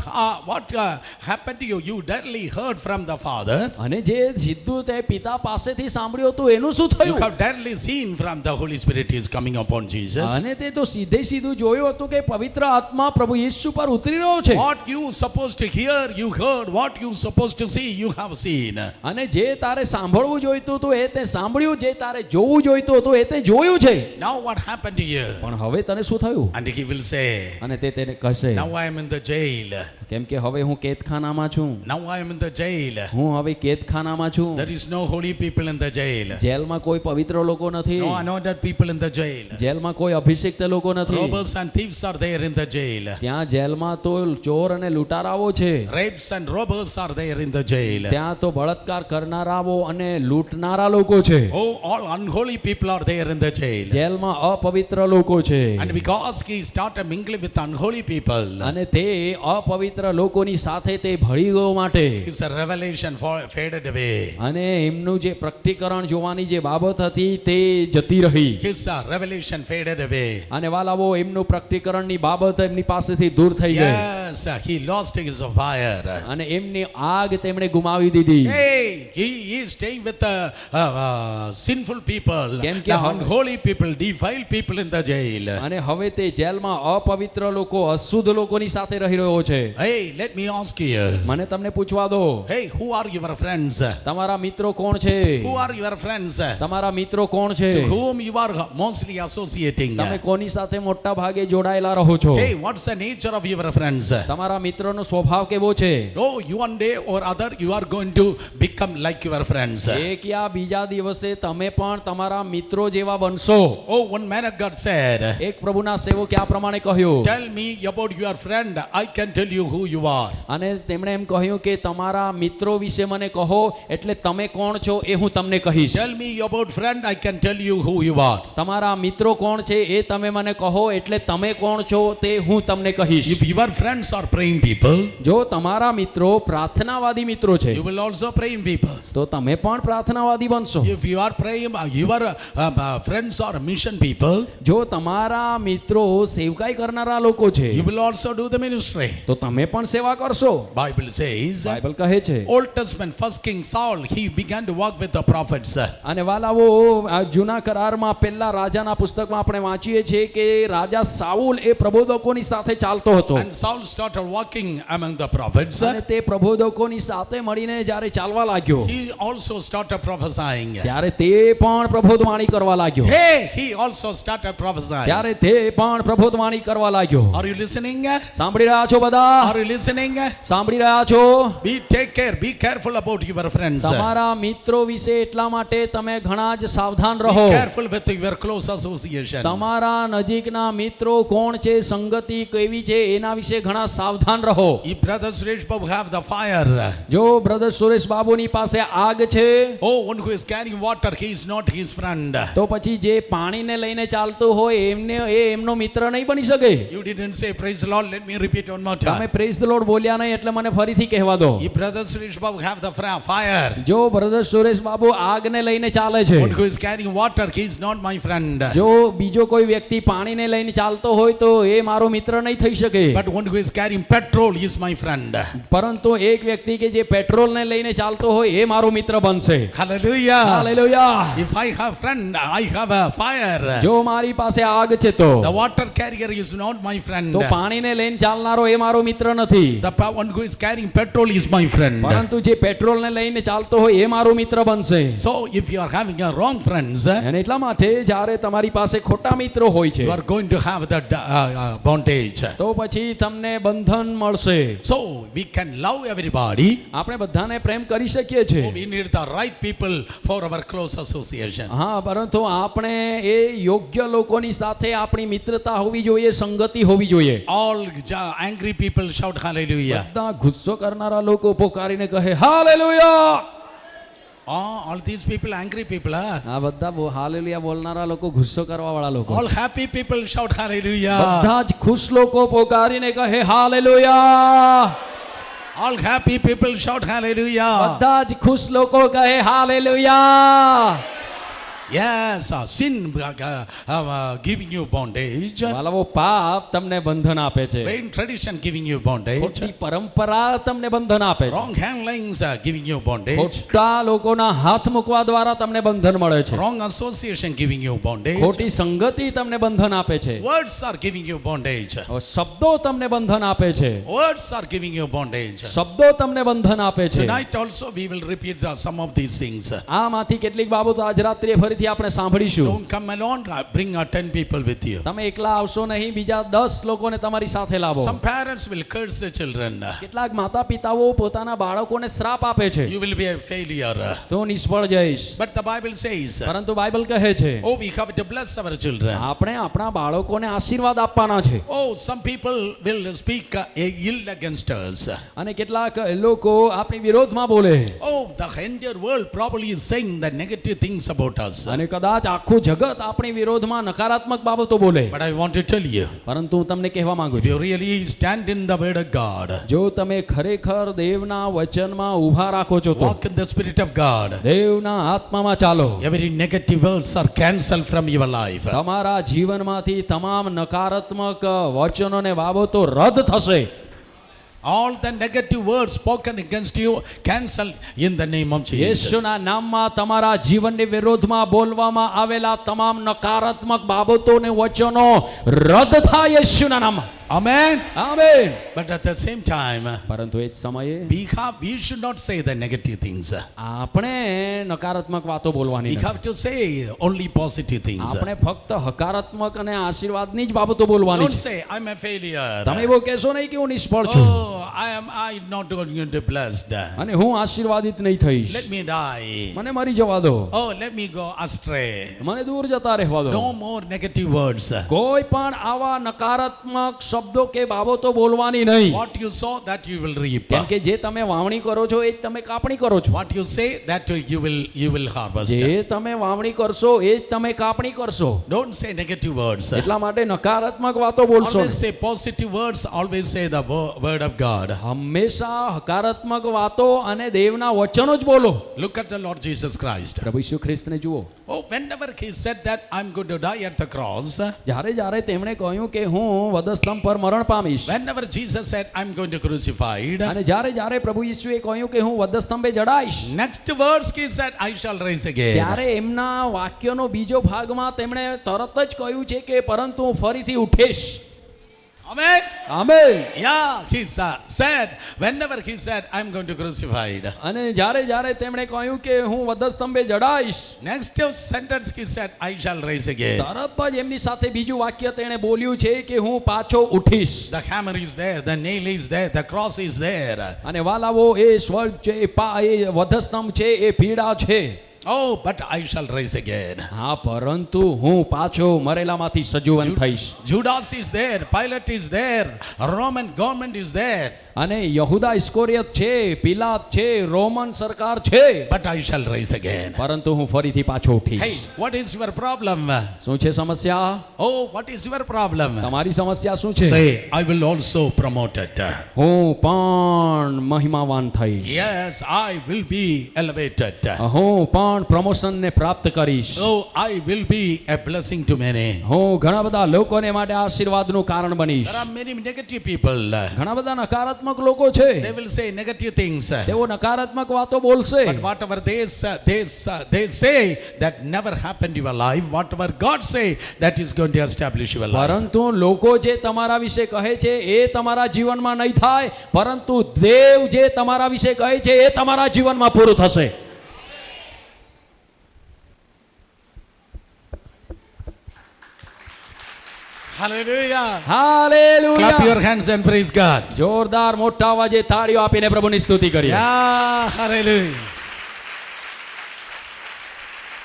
happened to you? You directly heard from the Father. અને જે સીધું તે પિતા પાસેથી સાંભળ્યું હતું એનું શું You થયું? have directly seen from the Holy Spirit is coming upon Jesus. અને તે તો સીધે સીધું જોયું હતું કે પવિત્ર આત્મા પ્રભુ યેશુ પર ઉતરી રહ્યો છે. What you supposed to hear, you heard. What you supposed to see, you have seen. અને જે તારે સાંભળવું જોઈતું હતું એ તે સાંભળ્યું, જે તારે જોવું જોઈતું હતું એ તે જોયું છે. Now what happened to you? પણ હવે તને શું થયું? And he will say, અને તે તેને કહેશે, now I am in the jail. કેમ કે હવે હું કેદખાનામાં છું. Now I am in the jail. હું હવે કેદખાનામાં છું. There is no holy people in the jail. જેલમાં કોઈ પવિત્ર લોકો નથી. No anointed people in the jail. જેલમાં કોઈ અભિષિક્ત લોકો નથી. Robbers and thieves are there in the jail. ત્યાં જેલમાં તો ચોર અને લૂંટારાઓ છે. Rapes and robbers are there in the jail. ત્યાં તો બળાત્કાર કરનારાઓ અને લૂંટનારા લોકો છે. Oh, all unholy people are there in the jail. જેલમાં અપવિત્ર લોકો છે. And because he started mingling with unholy people, અને તે અપવિત્ર લોકોની સાથે તે ભળી ગયો માટે his revelation faded away. અને એમનું જે પ્રગટીકરણ જોવાની જે બાબત હતી તે જતી રહી. His revelation faded away. અને વાલાઓ એમનું પ્રગટીકરણની બાબત એમની પાસેથી દૂર થઈ ગઈ. Yes, he lost his fire. અને એમની આગ તેમણે ગુમાવી દીધી. Hey, he is staying with the sinful people, કેમ કે the હવે- unholy people, defiled people in the jail. અને હવે તે જેલમાં અપવિત્ર લોકો, અશુદ્ધ લોકોની સાથે રહી રહ્યો છે. Hey, let me ask you. મને તમને પૂછવા દો, Hey, who are your friends? તમારા મિત્રો કોણ છે? Who are your friends? તમારા મિત્રો કોણ છે? To whom you are mostly associating? તમે કોની સાથે મોટા ભાગે જોડાયેલા રહો છો? Hey, what's the nature of your friends? તમારા મિત્રનો સ્વભાવ કેવો છે? Oh, you one day or other you are going to become like your friends. એક યા બીજા દિવસે તમે પણ તમારા મિત્રો જેવા બનશો. Oh, one man of God said, એક પ્રભુના સેવકે આ પ્રમાણે કહ્યું. tell me about your friend, I can tell you who you are. અને તેમણે એમ કહ્યું કે તમારા મિત્રો વિશે મને કહો એટલે તમે કોણ છો એ હું તમને કહીશ. Tell me about friend, I can tell you who you are. તમારા મિત્રો કોણ છે એ તમે મને કહો એટલે તમે કોણ છો તે હું તમને કહીશ. If your friends are praying people, જો તમારા મિત્રો પ્રાર્થનાવાદી મિત્રો છે you will also praying people. તો તમે પણ પ્રાર્થનાવાદી બનશો. If you are praying, your friends are mission people, જો તમારા મિત્રો સેવકાઈ કરનારા લોકો છે you will also do the ministry. તો તમે પણ સેવા કરશો. Bible says, બાઇબલ કહે છે. Old Testament, first King Saul, he began to walk with the prophets. અને વાલાઓ આ જૂના કરારમાં પહેલા રાજાના પુસ્તકમાં આપણે વાંચીએ છીએ કે રાજા સાઉલ એ પ્રબોધકોની સાથે ચાલતો હતો. And Saul started walking among the prophets. અને તે પ્રબોધકોની સાથે મળીને જ્યારે ચાલવા લાગ્યો He also started prophesying. ત્યારે તે પણ પ્રબોધવાણી કરવા લાગ્યો. Hey, he also started prophesying. ત્યારે તે પણ પ્રબોધવાણી કરવા લાગ્યો. Are you listening? સાંભળી રહ્યા છો બધા? Are you listening? સાંભળી રહ્યા છો? Take care, be careful about your friends. તમારા મિત્રો વિશે એટલા માટે તમે ઘણા જ સાવધાન Be રહો. careful with your close association. તમારા નજીકના મિત્રો કોણ છે, સંગતિ કેવી છે એના વિશે ઘણા સાવધાન રહો. If Brother Suresh Babu have the fire, જો બ્રધર સુરેશ બાબુની પાસે આગ છે oh, one who is carrying water, he is not his friend. તો પછી જે પાણીને લઈને ચાલતો હોય એમનો મિત્ર નહીં બની શકે. You didn't say praise the Lord, let me repeat one more તમે time. પ્રેઝ ધ લોર્ડ બોલ્યા નહીં એટલે મને ફરીથી કહેવા દો. If Brother Suresh Babu have the fire, જો બ્રધર સુરેશ બાબુ આગને લઈને ચાલે છે, one who is carrying water, he is not my friend. જો બીજો કોઈ વ્યક્તિ પાણીને લઈને ચાલતો હોય તો એ મારો મિત્ર નહીં થઈ શકે. But one who is carrying petrol is my friend. પરંતુ એક વ્યક્તિ કે જે પેટ્રોલને લઈને ચાલતો હોય એ મારો મિત્ર બનશે. Hallelujah. Hallelujah. If I have friend, I have a fire. જો મારી પાસે આગ છે તો The water carrier is not my friend. પાણીને લઈને ચાલનારો એ મારો મિત્ર મિત્ર નથી, one who is carrying petrol is my friend. પરંતુ જે પેટ્રોલને લઈને ચાલતો હોય એ મારો મિત્ર બનશે. So if you are having a wrong friends, અને એટલા માટે જ્યારે તમારી પાસે ખોટા મિત્રો હોય છે you are going to have that bondage. તો પછી તમને બંધન મળશે. So we can love everybody. આપણે બધાને પ્રેમ કરી શકીએ છીએ. We need the right people for our close association. હા, પરંતુ આપણે એ યોગ્ય લોકોની સાથે આપણી મિત્રતા હોવી જોઈએ, સંગતિ હોવી જોઈએ. All angry people shout hallelujah. બધા ગુસ્સો કરનારા લોકો પોકારીને કહે hallelujah. All these people angry people. આ બધા હાલેલુયા બોલનારા લોકો, ગુસ્સો કરવા વાળા લોકો. All happy people shout hallelujah. બધા જ ખુશ લોકો પોકારીને કહે hallelujah. All happy people shout hallelujah. બધા જ ખુશ લોકો કહે hallelujah. Yes, sin giving you bondage. વાલાઓ, પાપ તમને બંધન આપે છે. Vain tradition giving you bondage. ખોટી પરંપરા તમને બંધન આપે છે. Wrong handlings giving you bondage. ખોટા લોકોના હાથ મૂકવા દ્વારા તમને બંધન મળે છે. Wrong association giving you bondage. ખોટી સંગતિ તમને બંધન આપે છે. Words are giving you bondage. શબ્દો તમને બંધન આપે છે. Words are giving you bondage. શબ્દો તમને બંધન આપે છે. Tonight also we will repeat some of these things. આમાંથી કેટલીક બાબતો આજ રાત્રે ફરીથી આપણે સાંભળીશું. Don't come alone, bring 10 people with you. તમે એકલા આવશો નહીં, બીજા 10 લોકોને તમારી સાથે લાવો. Some parents will curse their children. કેટલાક માતા પિતાઓ પોતાના બાળકોને શ્રાપ આપે છે. You will be a failure. તો નિષ્ફળ જઈશ. But the Bible says, પરંતુ બાઇબલ કહે છે, oh, we have to bless our children. આપણે આપણા બાળકોને આશીર્વાદ આપવાના છે. Oh, some people will speak ill against us. અને કેટલાક લોકો આપણી વિરોધમાં બોલે. Oh, the entire world probably is saying the negative things about us. અને કદાચ આખું જગત આપણી વિરોધમાં નકારાત્મક બાબતો બોલે. But I want to tell you, પરંતુ હું તમને કહેવા માંગુ if છું, you really stand in the word of God, જો તમે ખરેખર દેવના વચનમાં ઊભા રાખો છો, તો walk in the spirit of God, દેવના આત્મામાં ચાલો, every negative words are cancelled from your life. તમારા જીવનમાંથી તમામ નકારાત્મક વચનોને બાબતો રદ થશે. All the negative words spoken against you cancel in the name of Jesus. યેશુના નામમાં તમારા જીવનની વિરોધમાં બોલવામાં આવેલા તમામ નકારાત્મક બાબતોને વચનો રદ થાય યેશુના નામમાં. Amen. Amen. But at the same time, પરંતુ એ જ સમયે we should not say the negative things. આપણે નકારાત્મક વાતો બોલવાની We નથી. have to say only positive things. આપણે ફક્ત હકારાત્મક અને આશીર્વાદની જ બાબતો બોલવાની Don't છે. say I'm a failure. તમે એવો કહેશો નહીં કે હું નિષ્ફળ છું Oh, I'm not going to be blessed. અને હું આશીર્વાદિત નહીં થઈશ. Let me die. મને મરી જવા દો, Oh, let me go astray. મને દૂર જતા રહેવા દો. No more negative words. કોઈ પણ આવા નકારાત્મક શબ્દો કે બાબતો બોલવાની નહીં. What you sow, that you will reap. કેમ કે જે તમે વાવણી કરો છો એ જ તમે કાપણી કરો છો. What you say, that you will harvest. જે તમે વાવણી કરશો એ જ તમે કાપણી કરશો. Don't say negative words. એટલા માટે નકારાત્મક વાતો બોલશો Always say positive words. Always say the word of God. હંમેશા હકારાત્મક વાતો અને દેવના વચનો જ બોલો. Look at the Lord Jesus Christ. પ્રભુ ઈસુ ખ્રિસ્તને જુઓ. Oh, whenever he said that I'm going to die at the cross, જ્યારે જ્યારે તેમણે કહ્યું કે હું વધસ્તંભ પર મરણ પામીશ, whenever Jesus said I'm going to crucified, અને જ્યારે જ્યારે પ્રભુ ઈસુએ કહ્યું કે હું વધસ્તંભે જડાઈશ, next verse he said I shall rise again. ત્યારે એમના વાક્યનો બીજો ભાગમાં તેમણે તરત જ કહ્યું છે કે પરંતુ હું ફરીથી ઉઠીશ. Amen. Amen. Yeah, he said whenever he said I'm going to crucified. અને જ્યારે જ્યારે તેમણે કહ્યું કે હું વધસ્તંભે જડાઈશ, Next sentence he said I shall rise again. તરત જ એમની સાથે બીજું વાક્ય તેણે બોલ્યું છે કે હું પાછો ઉઠીશ. The hammer is there, the nail is there, the cross is there. અને વાલાવો, એ સ્વર્ગ છે, એ વધસ્તંભ છે, એ પીડા છે. Oh, but I shall rise again. હા, પરંતુ હું પાછો મરેલામાંથી સજીવન થઈશ. Judas is there, Pilate is there, Roman government is there. અને યહૂદા ઇસ્કોરિયત છે, પિલાત છે, રોમન સરકાર છે, But I shall rise again. પરંતુ હું ફરીથી પાછો Hey, ઉઠીશ. what is your problem? શું છે સમસ્યા? Oh, what is your problem? તમારી સમસ્યા શું છે? Say, I will also promote it. હું પણ મહિમાવાન થઈશ. Yes, I will be elevated. હું પણ પ્રમોશનને પ્રાપ્ત કરીશ. Oh, I will be a blessing to many. હું ઘણા બધા લોકોને માટે આશીર્વાદનું કારણ બનીશ. There are many negative people. ઘણા બધા નકારાત્મક નકારાત્મક લોકો છે, They will say negative things. તેઓ નકારાત્મક વાતો બોલશે. But whatever they say that never happened in your life, whatever God say, that is going to establish your life. પરંતુ લોકો જે તમારા વિશે કહે છે એ તમારા જીવનમાં નહીં થાય, પરંતુ દેવ જે તમારા વિશે કહે છે એ તમારા જીવનમાં પૂરું થશે. Hallelujah. Clap hallelujah. your hands and praise God. જોરદાર મોટા અવાજે તાળીઓ આપીને પ્રભુની સ્તુતિ કરીએ. Yeah, hallelujah.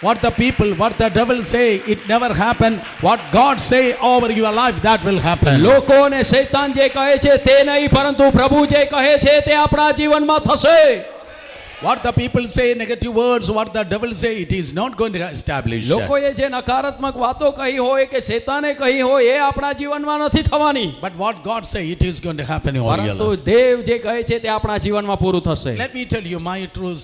What the devil say, it never happened. What God say over your life, that will happen. લોકોને શૈતાન જે કહે છે તે નહીં, પરંતુ પ્રભુ જે કહે છે તે આપણા જીવનમાં થશે. What the people say, negative words, what the devil say, it is not going to establish. લોકોએ જે નકારાત્મક વાતો કહી હોય કે શૈતાને કહી હોય એ આપણા જીવનમાં નથી થવાની, But what God say, it is going to happen in all your પરંતુ life. દેવ જે કહે છે તે આપણા જીવનમાં પૂરું થશે. Let me tell you my true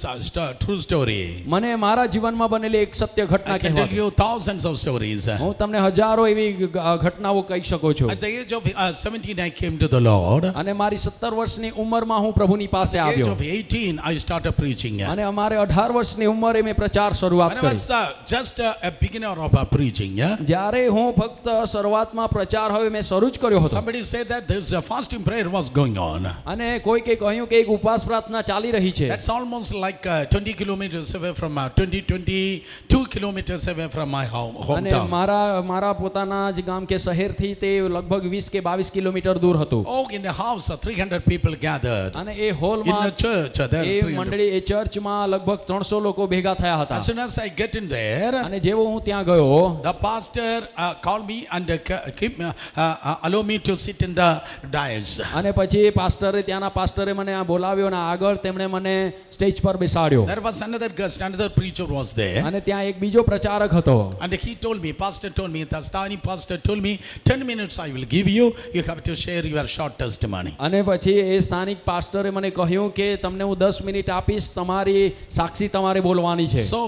story. મને મારા જીવનમાં બનેલી એક સત્ય ઘટના I can tell કહેવા. you thousands of stories. હું તમને હજારો એવી ઘટનાઓ કહી શકું છું. At the age of 17, I came to the Lord. At અને મારી 17 વર્ષની ઉંમરમાં હું પ્રભુની પાસે the age આવ્યો, of 18, I started preaching. અને અમારે 18 વર્ષની ઉંમરે મેં પ્રચાર શરૂઆત When I કરી. was just a beginner of preaching, જ્યારે હું ફક્ત શરૂઆતમાં પ્રચાર હવે મેં શરૂ જ કર્યો હતો, somebody said that there's a fasting prayer was going on. અને કોઈકે કહ્યું કે એક ઉપવાસ પ્રાર્થના ચાલી રહી છે. That's almost like 20 kilometers away from 22 kilometers away from my અને hometown. મારા પોતાના જ ગામ કે શહેરથી તે લગભગ 20 કે 22 કિલોમીટર દૂર હતું. Oh, in the house, 300 people gathered. અને એ In હોલમાં the church, એ there's 300. મંડળી એ ચર્ચમાં લગભગ 300 લોકો ભેગા થયા હતા. As soon as I get in there, અને જેવો હું ત્યાં ગયો, the pastor called me and allow me to sit in the dais. અને પછી પાસ્ટરે ત્યાંના પાસ્ટરે મને આ બોલાવ્યો અને આગળ તેમણે મને સ્ટેજ પર બેસાડ્યો. There was another guest, another preacher was there. અને ત્યાં એક બીજો પ્રચારક હતો. And he told me, pastor told me, the Stani pastor told me, 10 minutes I will give you. You have to share your short testimony. અને પછી એ સ્થાનિક પાસ્ટરે મને કહ્યું કે તમને હું 10 મિનિટ આપીશ, તમારી સાક્ષી તમારે બોલવાની છે. So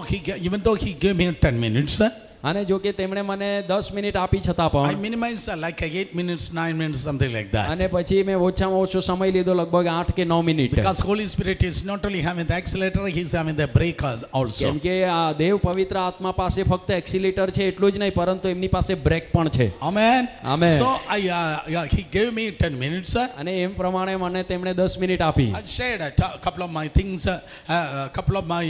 even though he gave me 10 minutes, અને જો કે તેમણે મને 10 મિનિટ આપી છતાં I પણ, minimized like 8 minutes, 9 minutes, something like that. અને પછી મેં ઓછામાં ઓછો સમય લીધો, લગભગ 8 કે 9 minute. Because Holy Spirit is not only having the accelerator, he's having the breakers also. કેમ કે આ દેવ પવિત્ર આત્મા પાસે ફક્ત એક્સિલેટર છે એટલું જ નહીં, પરંતુ એમની પાસે બ્રેક પણ છે. Amen. Amen. So he gave me 10 minutes. અને એમ પ્રમાણે મને તેમણે 10 મિનિટ આપી. I shared a couple of my things, a couple of my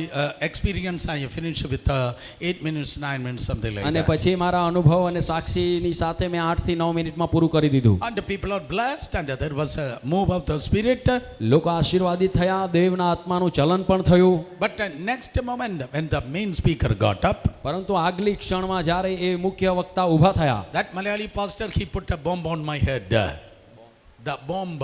experience. I finished with 8 minutes, 9 minutes, something like અને that. પછી મારા અનુભવ અને સાક્ષીની સાથે મેં 8 થી 9 મિનિટમાં પૂરું કરી દીધું. And the people are blessed, and there was a move of the Spirit. લોકો આશીર્વાદિત થયા, દેવના આત્માનું ચલન પણ થયું. But next moment, when the main speaker got up, પરંતુ આગલી ક્ષણમાં જ્યારે એ મુખ્ય વક્તા ઊભા થયા, that Malayali pastor, he put a bomb on my head. The bomb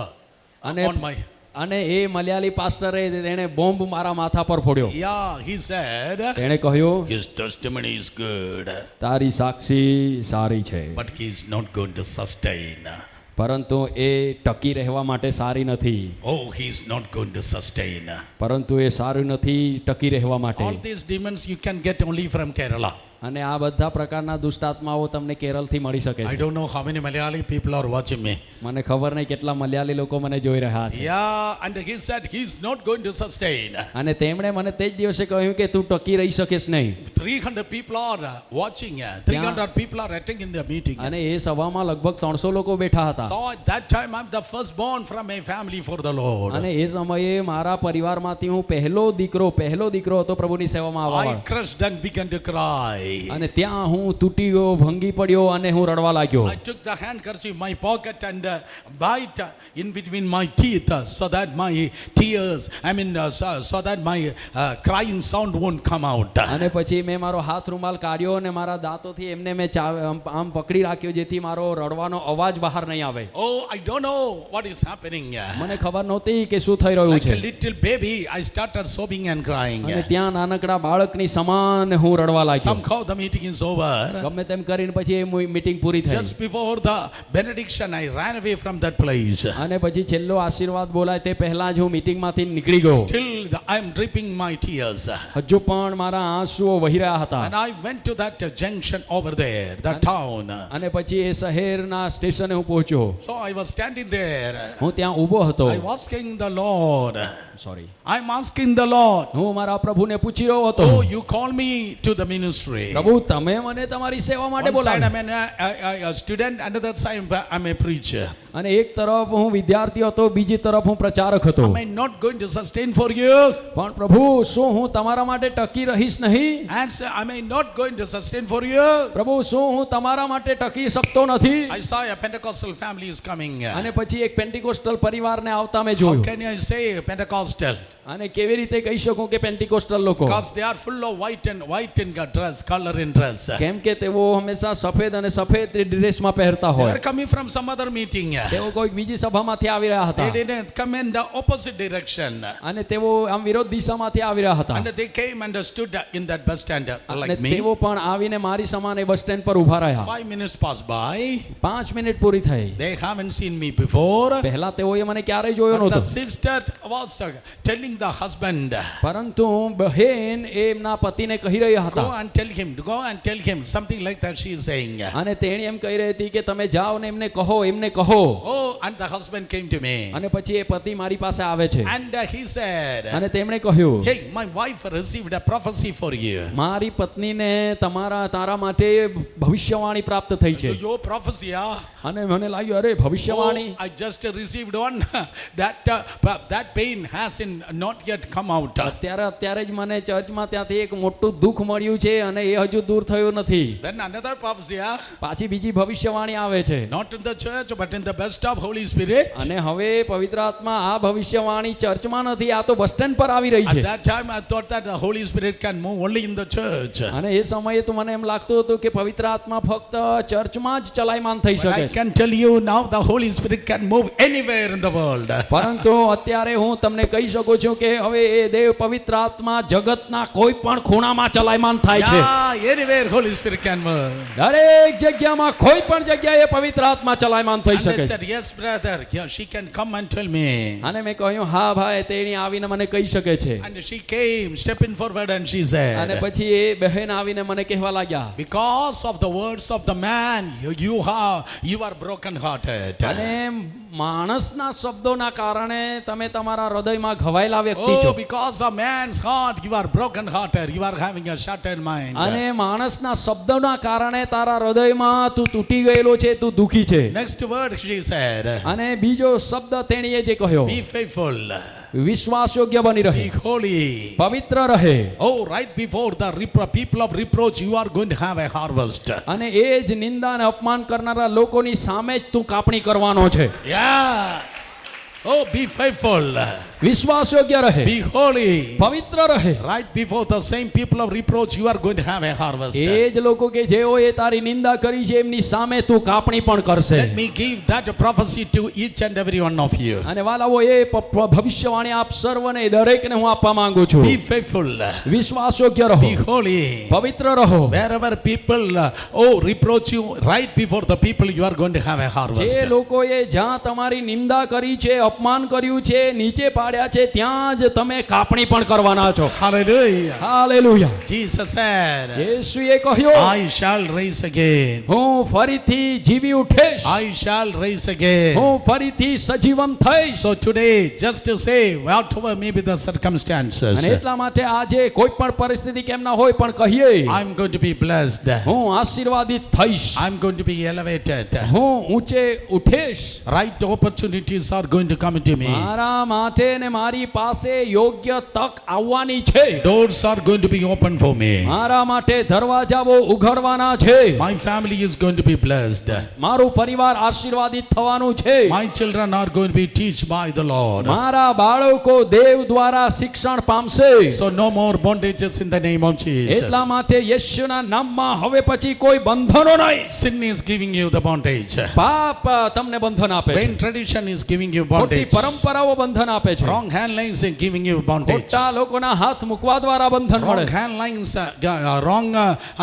અને on my. અને એ મલયાલી પાસ્ટરે તેણે બોમ્બ મારા માથા પર ફોડ્યો. Yeah, he said, તેણે કહ્યું, his testimony is good, તારી સાક્ષી સારી છે, but he is not going to sustain. પરંતુ એ ટકી રહેવા માટે સારી નથી. Oh, he is not going to sustain. પરંતુ એ સારું નથી ટકી રહેવા માટે. All these demons you can get only from Kerala. અને આ બધા પ્રકારના દુષ્ટાત્માઓ તમને કેરળથી મળી શકે I છે. don't know how many Malayali people are watching me. મને ખબર નહીં કેટલા મલયાલી લોકો મને જોઈ રહ્યા છે. Yeah, and he said he is not going to sustain. અને તેમણે મને તે જ દિવસે કહ્યું કે તું ટકી રહી શકીશ નહીં. 300 people are watching. 300 people are attending the meeting. અને એ સભામાં લગભગ 300 લોકો બેઠા હતા. So at that time I'm the firstborn from my family for the Lord. અને એ સમયે મારા પરિવારમાંથી હું પહેલો દીકરો હતો પ્રભુની સેવામાં આવવા. I crushed and began to cry. અને ત્યાં હું તૂટી ગયો, ભંગી પડ્યો અને હું રડવા लाग्યો. I took the handkerchief my pocket and bite in between my teeth so that my tears, so that my crying sound won't come out. અને પછી મેં મારો હાથ રૂમાલ કાઢ્યો અને મારા દાંતોથી એમને મેં આમ પકડી રાખ્યો જેથી મારો રડવાનો અવાજ બહાર નહીં આવે. Oh, I don't know what is happening. મને ખબર નહોતી કે શું થઈ રહ્યું Like છે. a little baby, I started sobbing and crying. અને ત્યાં નાનકડા બાળકની સમાન હું રડવા Some લાગ્યો. how the meeting is over, ગમે તેમ કરીને પછી એ મીટિંગ પૂરી થઈ just before the benediction, I ran away from that place. અને પછી છેલ્લો આશીર્વાદ બોલાય તે પહેલા જ હું મીટિંગમાંથી નીકળી ગયો. Still, I'm dripping my tears. હજુ પણ મારા આંસુઓ વહી રહ્યા હતા. And I went to that junction over there, that town. અને પછી એ શહેરના સ્ટેશને હું પહોંચ્યો. So I was standing there. હું ત્યાં ઊભો હતો. I was asking the Lord. Sorry, I'm asking the Lord. હું મારા પ્રભુને પૂછી રહ્યો હતો, Oh, you call me to the ministry. પ્રભુ તમે મને તમારી સેવા માટે One side બોલાવ્યો. I'm a student, another side I'm a preacher. અને એક તરફ હું વિદ્યાર્થી હતો, બીજી તરફ હું પ્રચારક હતો. Am I not going to sustain for you? પણ પ્રભુ શું હું તમારા માટે ટકી રહીશ નહીં? Answer, am I not going to sustain for you? પ્રભુ શું હું તમારા માટે ટકી શકતો નથી? I saw a Pentecostal family is coming. અને પછી એક પેન્ટિકોસ્ટલ પરિવારને આવતા મેં How જોયું. can I say Pentecostal? અને કેવી રીતે કહી શકું કે પેન્ટિકોસ્ટલ લોકો? Because they are full of white in dress, color in dress. કેમ કે તેઓ હંમેશા સફેદ અને સફેદ ડ્રેસમાં પહેરતા They હોય. are coming from some other meeting. તેઓ કોઈક બીજી સભામાંથી આવી રહ્યા They હતા didn't come in the opposite direction. અને તેઓ આમ વિરોધ દિશામાંથી આવી રહ્યા હતા. And they came and stood in that bus stand અને like me. તેઓ પણ આવીને મારી સમાને બસ સ્ટેન્ડ પર ઊભા રહ્યા. 5 minutes passed by. 5 મિનિટ પૂરી થઈ. They haven't seen me before. પહેલા તેઓએ મને ક્યારેય જોયો But the નહોતો. sister was telling the husband, પરંતુ બહેન એ એમના પતિને કહી રહ્યા હતા. go and tell him, something like that she is saying. અને તેણી એમ કહી રહી હતી કે તમે જાઓ ને એમને કહો. Oh, and the husband came to me. અને પછી એ પતિ મારી પાસે આવે છે. And he said, અને તેમણે કહ્યું, hey, my wife received a prophecy for you. મારી પત્નીને તારા માટે ભવિષ્યવાણી પ્રાપ્ત થઈ છે. Your prophecy, અને મને લાગ્યું અરે ભવિષ્યવાણી. Oh, I just received one. that pain has not yet come out. અત્યારે જ મને ચર્ચમાં ત્યાંથી એક મોટું દુઃખ મળ્યું છે અને એ હજુ દૂર થયું નથી. Then another prophecy, પાછી બીજી ભવિષ્યવાણી આવે છે. not in the church but in the best of Holy Spirit. અને હવે પવિત્ર આત્મા આ ભવિષ્યવાણી ચર્ચમાં નથી, આ તો બસ સ્ટેન્ડ પર આવી રહી At છે. that time I thought that the Holy Spirit can move only in the church. અને એ સમયે તો મને એમ લાગતું હતું કે પવિત્ર આત્મા ફક્ત ચર્ચમાં જ ચલાયમાન થઈ But શકે I છે. can tell you now the Holy Spirit can move anywhere in the world. પરંતુ અત્યારે હું તમને કહી શકું છું કે હવે એ દેવ પવિત્ર આત્મા જગતના કોઈ પણ ખૂણામાં ચલાયમાન થાય છે. Yeah, anywhere Holy Spirit can move. દરેક જગ્યામાં કોઈ પણ જગ્યાએ પવિત્ર આત્મા ચલાયમાન થઈ And શકે I છે. said, yes brother, yeah, she can come and tell me. અને મેં કહ્યું હા ભાઈ, તેણી આવીને મને કહી શકે છે. And she came, stepping forward and she અને said, પછી એ બહેન આવીને મને કહેવા લાગ્યા, because of the words of the man, you are broken hearted. અને માણસના શબ્દોના કારણે તમે તમારા હૃદયમાં ઘવાયેલા વ્યક્તિ છો. Oh, because of man's heart, you are broken hearted. You are having a shattered mind. અને માણસના શબ્દોના કારણે તારા હૃદયમાં તું તૂટી ગયેલો છે, તું દુખી છે. Next word she said, અને બીજો શબ્દ તેણીએ જે કહ્યો, be faithful, વિશ્વાસયોગ્ય બની be રહે, holy. પવિત્ર રહે. Oh, right before the people of reproach, you are going to have a harvest. અને એ જ નિંદા અને અપમાન કરનારા લોકોની સામે જ તું કાપણી કરવાનો છે. Yeah. Oh, be faithful, વિશ્વાસયોગ્ય રહે, be holy. પવિત્ર રહે. Right before the same people of reproach, you are going to have a harvest. એ જ લોકો કે જેઓએ તારી નિંદા કરી છે એમની સામે તું કાપણી પણ કરશે. Let me give that prophecy to each and every one of you. અને વાલાઓ, એ ભવિષ્યવાણી આપ સર્વને દરેકને હું આપવા માંગુ છું. Be faithful, વિશ્વાસયોગ્ય રહો, be holy. પવિત્ર રહો. Wherever people reproach you, right before the people, you are going to have a harvest. જે લોકોએ જ્યાં તમારી નિંદા કરી છે, અપમાન કર્યું છે, નીચે પાડ્યા છે, ત્યાં જ તમે કાપણી પણ કરવાના છો. Hallelujah. હાલેલુયા. Jesus said, યેસુએ કહ્યું, I shall raise again. હું ફરીથી જીવી ઉઠીશ, I shall raise again. હું ફરીથી સજીવન થઈશ. So today, just to say, whatever may be the circumstances, અને એટલા માટે આજે કોઈ પણ પરિસ્થિતિ કેમ ના હોય પણ કહીએ, I'm going to be blessed. હું આશીર્વાદિત થઈશ, I'm going to be elevated. હું ઊંચે ઉઠીશ. Right opportunities are going to come to me. મારા માટે ને મારી પાસે યોગ્ય તક આવવાની છે. Doors are going to be open for me. મારા માટે દરવાજાઓ ઉઘડવાના છે. My family is going to be blessed. મારું પરિવાર આશીર્વાદિત થવાનું છે. My children are going to be taught by the Lord. મારા બાળકો દેવ દ્વારા શિક્ષણ પામશે. So no more bondages in the name of Jesus. એટલા માટે યેશુના નામમાં હવે પછી કોઈ બંધનો નહીં. Sin is giving you the bondage. પાપ તમને બંધન આપે છે. When tradition is giving you bondage. bondage. પરંપરાઓ બંધન આપે છે. Wrong handlines are giving you bondage. ખોટા લોકોના હાથ મૂકવા દ્વારા બંધન મળે. Wrong handlines, wrong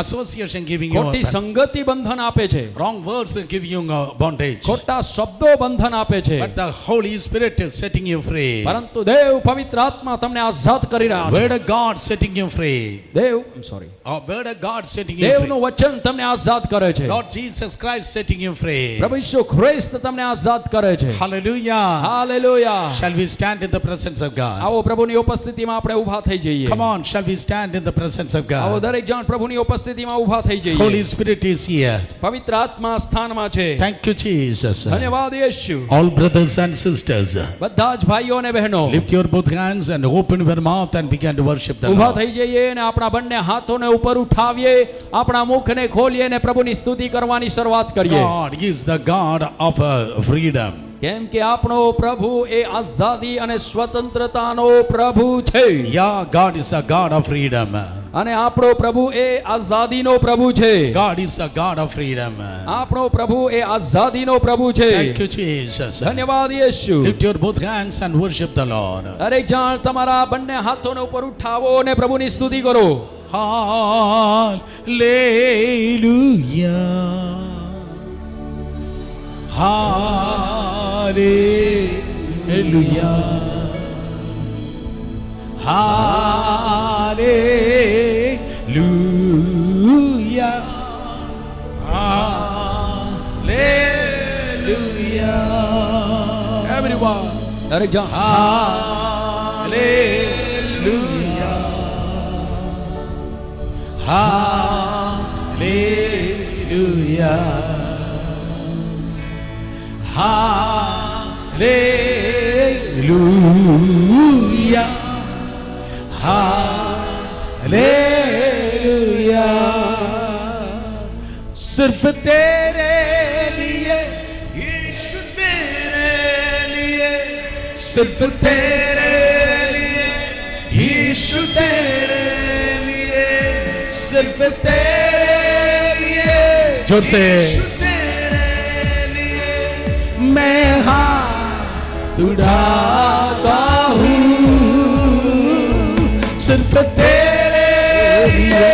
association giving you. ખોટી સંગતિ બંધન આપે છે. Wrong words are giving you bondage. ખોટા શબ્દો બંધન આપે છે. But the Holy Spirit is setting you free. પરંતુ દેવ પવિત્ર આત્મા તમને આઝાદ કરી રહ્યા છે. Word of God setting you free. Dev sorry Word of God setting you free. દેવનું વચન તમને આઝાદ કરે છે. Lord Jesus Christ setting you free. પ્રભુ ઈસુ ખ્રિસ્ત તમને આઝાદ કરે છે. Hallelujah. Hallelujah. Shall we stand in the presence of God? આવો પ્રભુની ઉપસ્થિતિમાં આપણે ઊભા થઈ જઈએ. Come on, shall we stand in the presence of આવો God? દરેક જણ પ્રભુની ઉપસ્થિતિમાં ઊભા થઈ જઈએ. Holy Spirit is here. પવિત્ર આત્મા સ્થાનમાં છે. Thank you, Jesus. ધન્યવાદ Yeshu. All brothers and sisters, બધા જ ભાઈઓ અને બહેનો lift your both hands and open your mouth and begin to worship the ઊભા Lord. થઈ જઈએ અને આપણા બંને હાથોને ઉપર ઉઠાવીએ, આપણા મુખને ખોલીએ અને પ્રભુની સ્તુતિ કરવાની શરૂઆત કરીએ. God is the God of freedom. કેમ કે આપણો પ્રભુ એ આઝાદી અને સ્વતંત્રતાનો પ્રભુ છે. Yeah, God is a God of freedom. અને આપણો પ્રભુ એ આઝાદીનો પ્રભુ છે. God is a God of freedom. આપણો પ્રભુ એ આઝાદીનો પ્રભુ છે. Thank you, Jesus. ધન્યવાદ Yeshu. Lift your both hands and worship the Lord. દરેક જણ તમારા બંને હાથોને ઉપર ઉઠાવો અને પ્રભુની સ્તુતિ કરો. Hallelujah. Hallelujah. Hallelujah. Hallelujah. Everyone. દરેક જણ Hallelujah. Hallelujah. Hallelujah. Hallelujah. सिर्फ तेरे लिए यीशु तेरे लिए, सिर्फ तेरे लिए यीशु तेरे लिए, सिर्फ तेरे लिए जोर से यीशु तेरे लिए मैं हाथ उठाता हूँ, सिर्फ तेरे लिए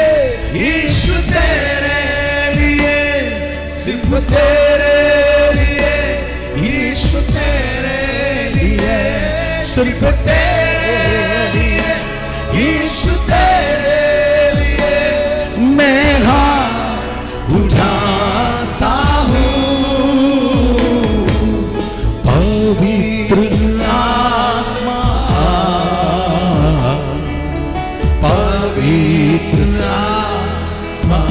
यीशु तेरे लिए, सिर्फ तेरे लिए यीशु तेरे लिए, सिर्फ तेरे लिए यीशु तेरे लिए मैं हाथ उठाता हूँ। पवित्र आत्मा, पवित्र आत्मा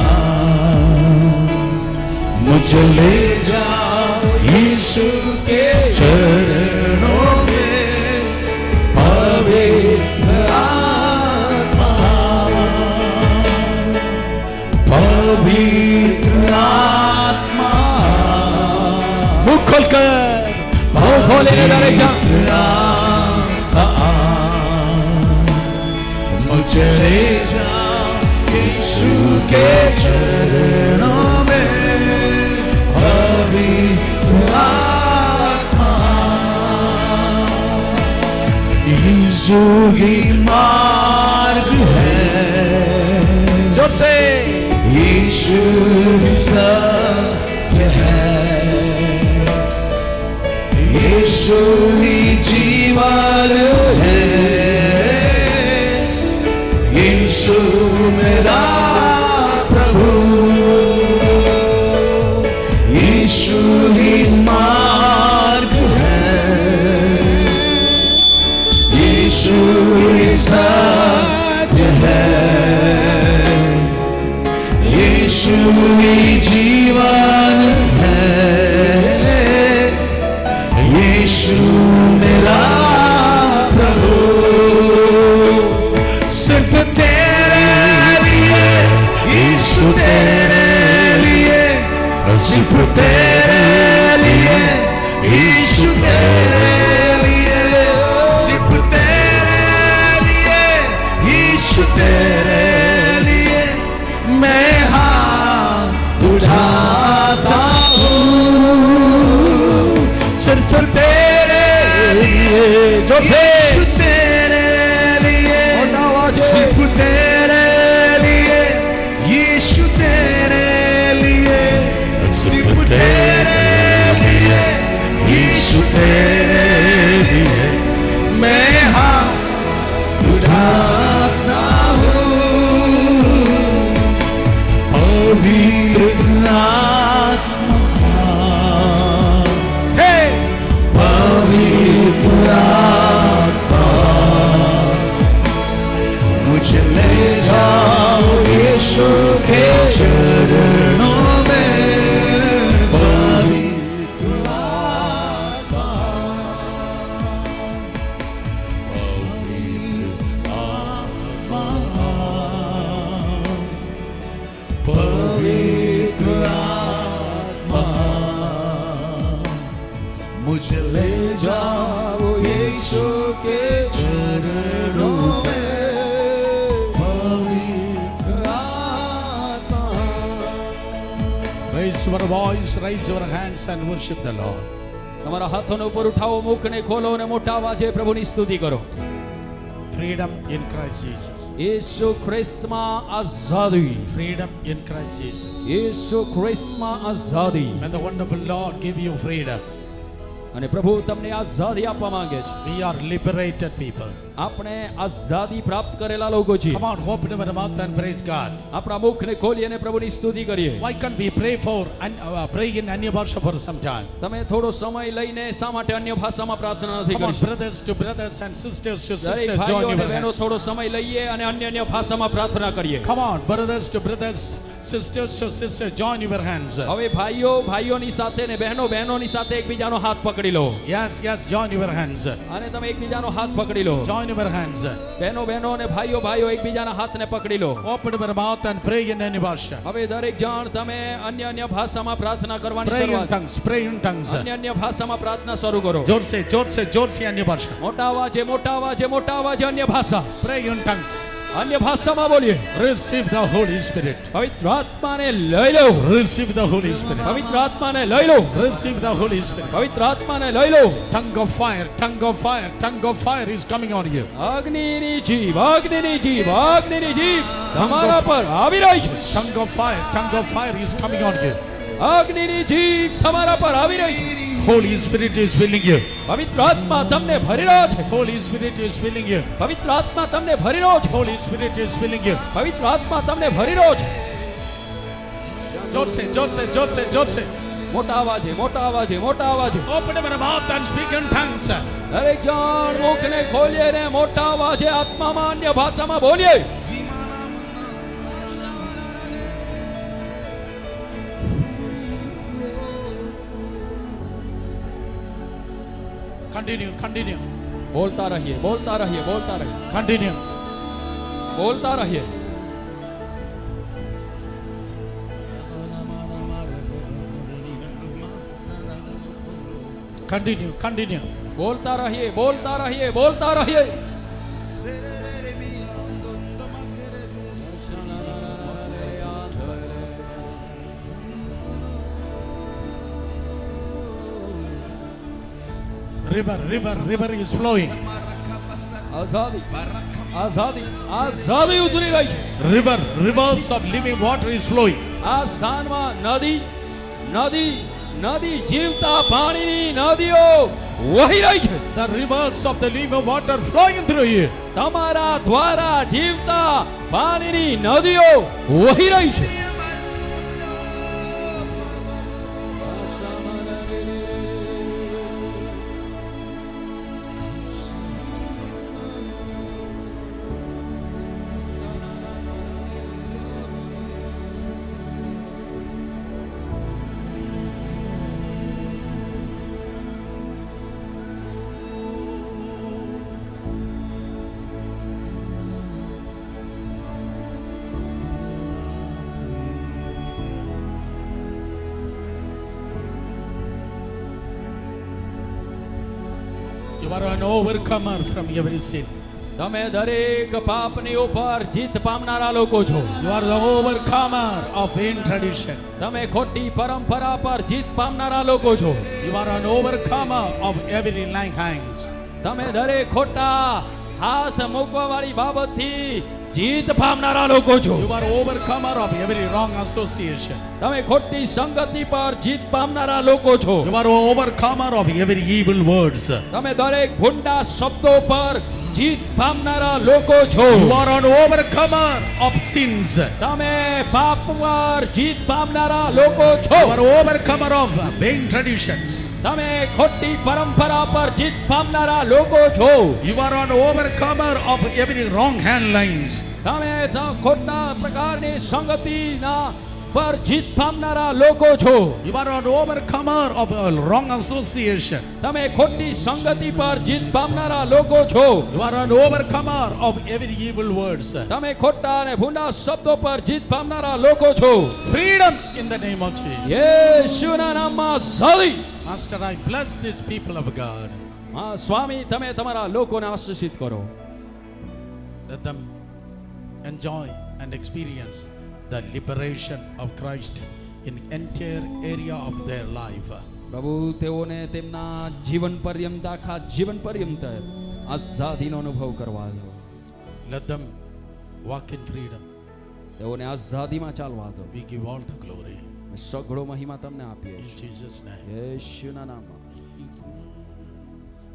मुझे ले जाओ यीशु के चरणों में, पवित्र आत्मा, पवित्र आत्मा मुख खोलकर ભાવ ખોલીને દરેક જણ मुझे ले जाओ यीशु के चरणों में, पवित्र आत्मा यीशु ही मार्ग है, जोर से यीशु सत्य है, यीशु ही जीवन है, यीशु मेरा प्रभु, यीशु ही मार्ग है, यीशु ही सत्य है, यीशु ही जीवन है, यीशु मेरा प्रभु, सिर्फ तेरे लिए यीशु तेरे लिए, सिर्फ तेरे लिए यीशु तेरे लिए, सिर्फ तेरे लिए यीशु तेरे लिए मैं हाथ उठाता हूँ, सिर्फ तेरे जोर से यीशु तेरे लिए, મોટા અવાજે. सिर्फ तेरे लिए, यीशु तेरे लिए, सिर्फ तेरे लिए, यीशु तेरे लिए मैं हाथ उठाता हूँ। पवित्र आत्मा, हे पवित्र आत्मा, मुझे ले जाओ यीशु के चरणों में। पवित्र आत्मा, पवित्र आत्मा, मुझे ले जाओ यीशु के चरणों में। पवित्र आत्मा, raise your voice, raise your hands and worship the Lord. તમારા હાથોને ઉપર ઉઠાવો, મુખને ખોલો અને મોટા અવાજે પ્રભુની સ્તુતિ કરો. Freedom in Christ Jesus. యేసు క్రీస్తుમાં આઝાદી, Freedom in Christ Jesus. యేసు ક્રીસ્તમાં આઝાદી. May the wonderful Lord give you freedom. અને પ્રભુ તમને આઝાદી આપવા માંગે છે. We are liberated people. આપણે આઝાદી પ્રાપ્ત કરેલા લોકો છીએ. Come on, open our mouth and praise God. આપણા મુખને ખોલી અને પ્રભુની સ્તુતિ કરીએ. Why can't we pray pray in Anya Bhasha for some time? તમે થોડો સમય લઈને શા માટે અન્ય ભાષામાં પ્રાર્થના નથી Come on, કરી શકતા? brothers to brothers and sisters to દરેક sisters, ભાઈઓ join અને your બહેનો hands. થોડો સમય લઈએ અને અન્ય ભાષામાં પ્રાર્થના કરીએ. Come on, brothers to brothers, sisters to sisters, join your hands. હવે ભાઈઓ ભાઈઓની સાથે ને બહેનો બહેનોની સાથે એકબીજાનો હાથ પકડી લો. Yes, yes, join your hands. અને તમે એકબીજાનો હાથ પકડી લો. Join your hands. બહેનો બહેનો અને ભાઈઓ ભાઈઓ એકબીજાના હાથને પકડી લો. Open your mouth and pray in Anya Bhasha. હવે દરેક જણ તમે અન્ય ભાષામાં પ્રાર્થના કરવાની Pray in શરૂઆત. tongues, pray in tongues. અન્ય ભાષામાં પ્રાર્થના શરૂ કરો. जोर से Anya Bhasha. મોટા અવાજે મોટા અવાજે મોટા અવાજે અન્ય ભાષા. Pray in tongues. અન્ય ભાષામાં બોલીએ. Receive the Holy Spirit. પવિત્ર આત્માને લઈ લો. Receive the Holy Spirit. પવિત્ર આત્માને લઈ લો. Receive the Holy Spirit. પવિત્ર આત્માને લઈ લો. Tongue of fire, tongue of fire, tongue of fire is coming on you. અગ્નિની જીભ અગ્નિની જીભ અગ્નિની જીભ તમારા પર આવી રહી છે. Tongue of fire is coming on you. અગ્નિની જીભ તમારા પર આવી રહી છે. Holy Spirit is filling you. પવિત્ર આત્મા તમને ભરી રહ્યો છે. Holy Spirit is filling you. પવિત્ર આત્મા તમને ભરી રહ્યો છે. Holy Spirit is filling you. પવિત્ર આત્મા તમને ભરી રહ્યો છે. जोर से. મોટા અવાજે મોટા અવાજે મોટા અવાજે. Open your mouth and speak in tongues. દરેક જણ મુખને ખોલીએ ને મોટા અવાજે આત્મામાં અન્ય ભાષામાં બોલીએ. Continue. બોલતા રહીએ બોલતા રહીએ બોલતા રહીએ Continue. બોલતા રહીએ. Continue. બોલતા રહીએ બોલતા રહીએ બોલતા રહીએ. River is flowing. આઝાદી આઝાદી આઝાદી ઉતરી રહી છે. Rivers of living water is flowing. આ સ્થાનમાં નદી નદી નદી જીવતા પાણીની નદીઓ વહી રહી છે. The rivers of the living water flowing through you. તમારા દ્વારા જીવતા પાણીની નદીઓ વહી રહી છે. You are an overcomer from every sin. તમે દરેક પાપની ઉપર જીત પામનારા લોકો છો. You are the overcomer of vain tradition. તમે ખોટી પરંપરા પર જીત પામનારા લોકો છો. You are an overcomer of every lying hands. તમે દરેક ખોટા હાથ મૂકવાવાળી બાબતથી જીત પામનારા લોકો છો. You are overcomer of every wrong association. તમે ખોટી સંગતિ પર જીત પામનારા લોકો છો. You are overcomer of every evil words. તમે દરેક ભૂંડા શબ્દો પર જીત પામનારા લોકો છો. You are an overcomer of sins. તમે પાપ પર જીત પામનારા લોકો છો. You are overcomer of vain traditions. તમે ખોટી પરંપરા પર જીત પામનારા લોકો છો. You are an overcomer of every wrong handlines. તમે ખોટા પ્રકારની સંગતિના પર જીત પામનારા લોકો છો. You are an overcomer of wrong association. તમે ખોટી સંગતિ પર જીત પામનારા લોકો છો. You are an overcomer of every evil words. તમે ખોટા અને ભૂંડા શબ્દો પર જીત પામનારા લોકો છો. Freedom in the name of Jesus. યેશુના નામમાં આઝાદી. Master, I bless these people of God. હા સ્વામી, તમે તમારા લોકોને આશીષિત કરો. Let them enjoy and experience the liberation of Christ in entire area of their life. પ્રભુ તેઓને તેમના જીવન પર્યંત આખા જીવન પર્યંત આઝાદીનો અનુભવ કરવા દો. Let them walk in freedom. તેઓને આઝાદીમાં ચાલવા દો. We give all the glory. સઘળો મહિમા તમને આપીએ In છીએ. Jesus' name. યેશુના નામમાં.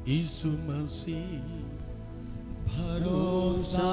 यीशु मसीह ભરોસા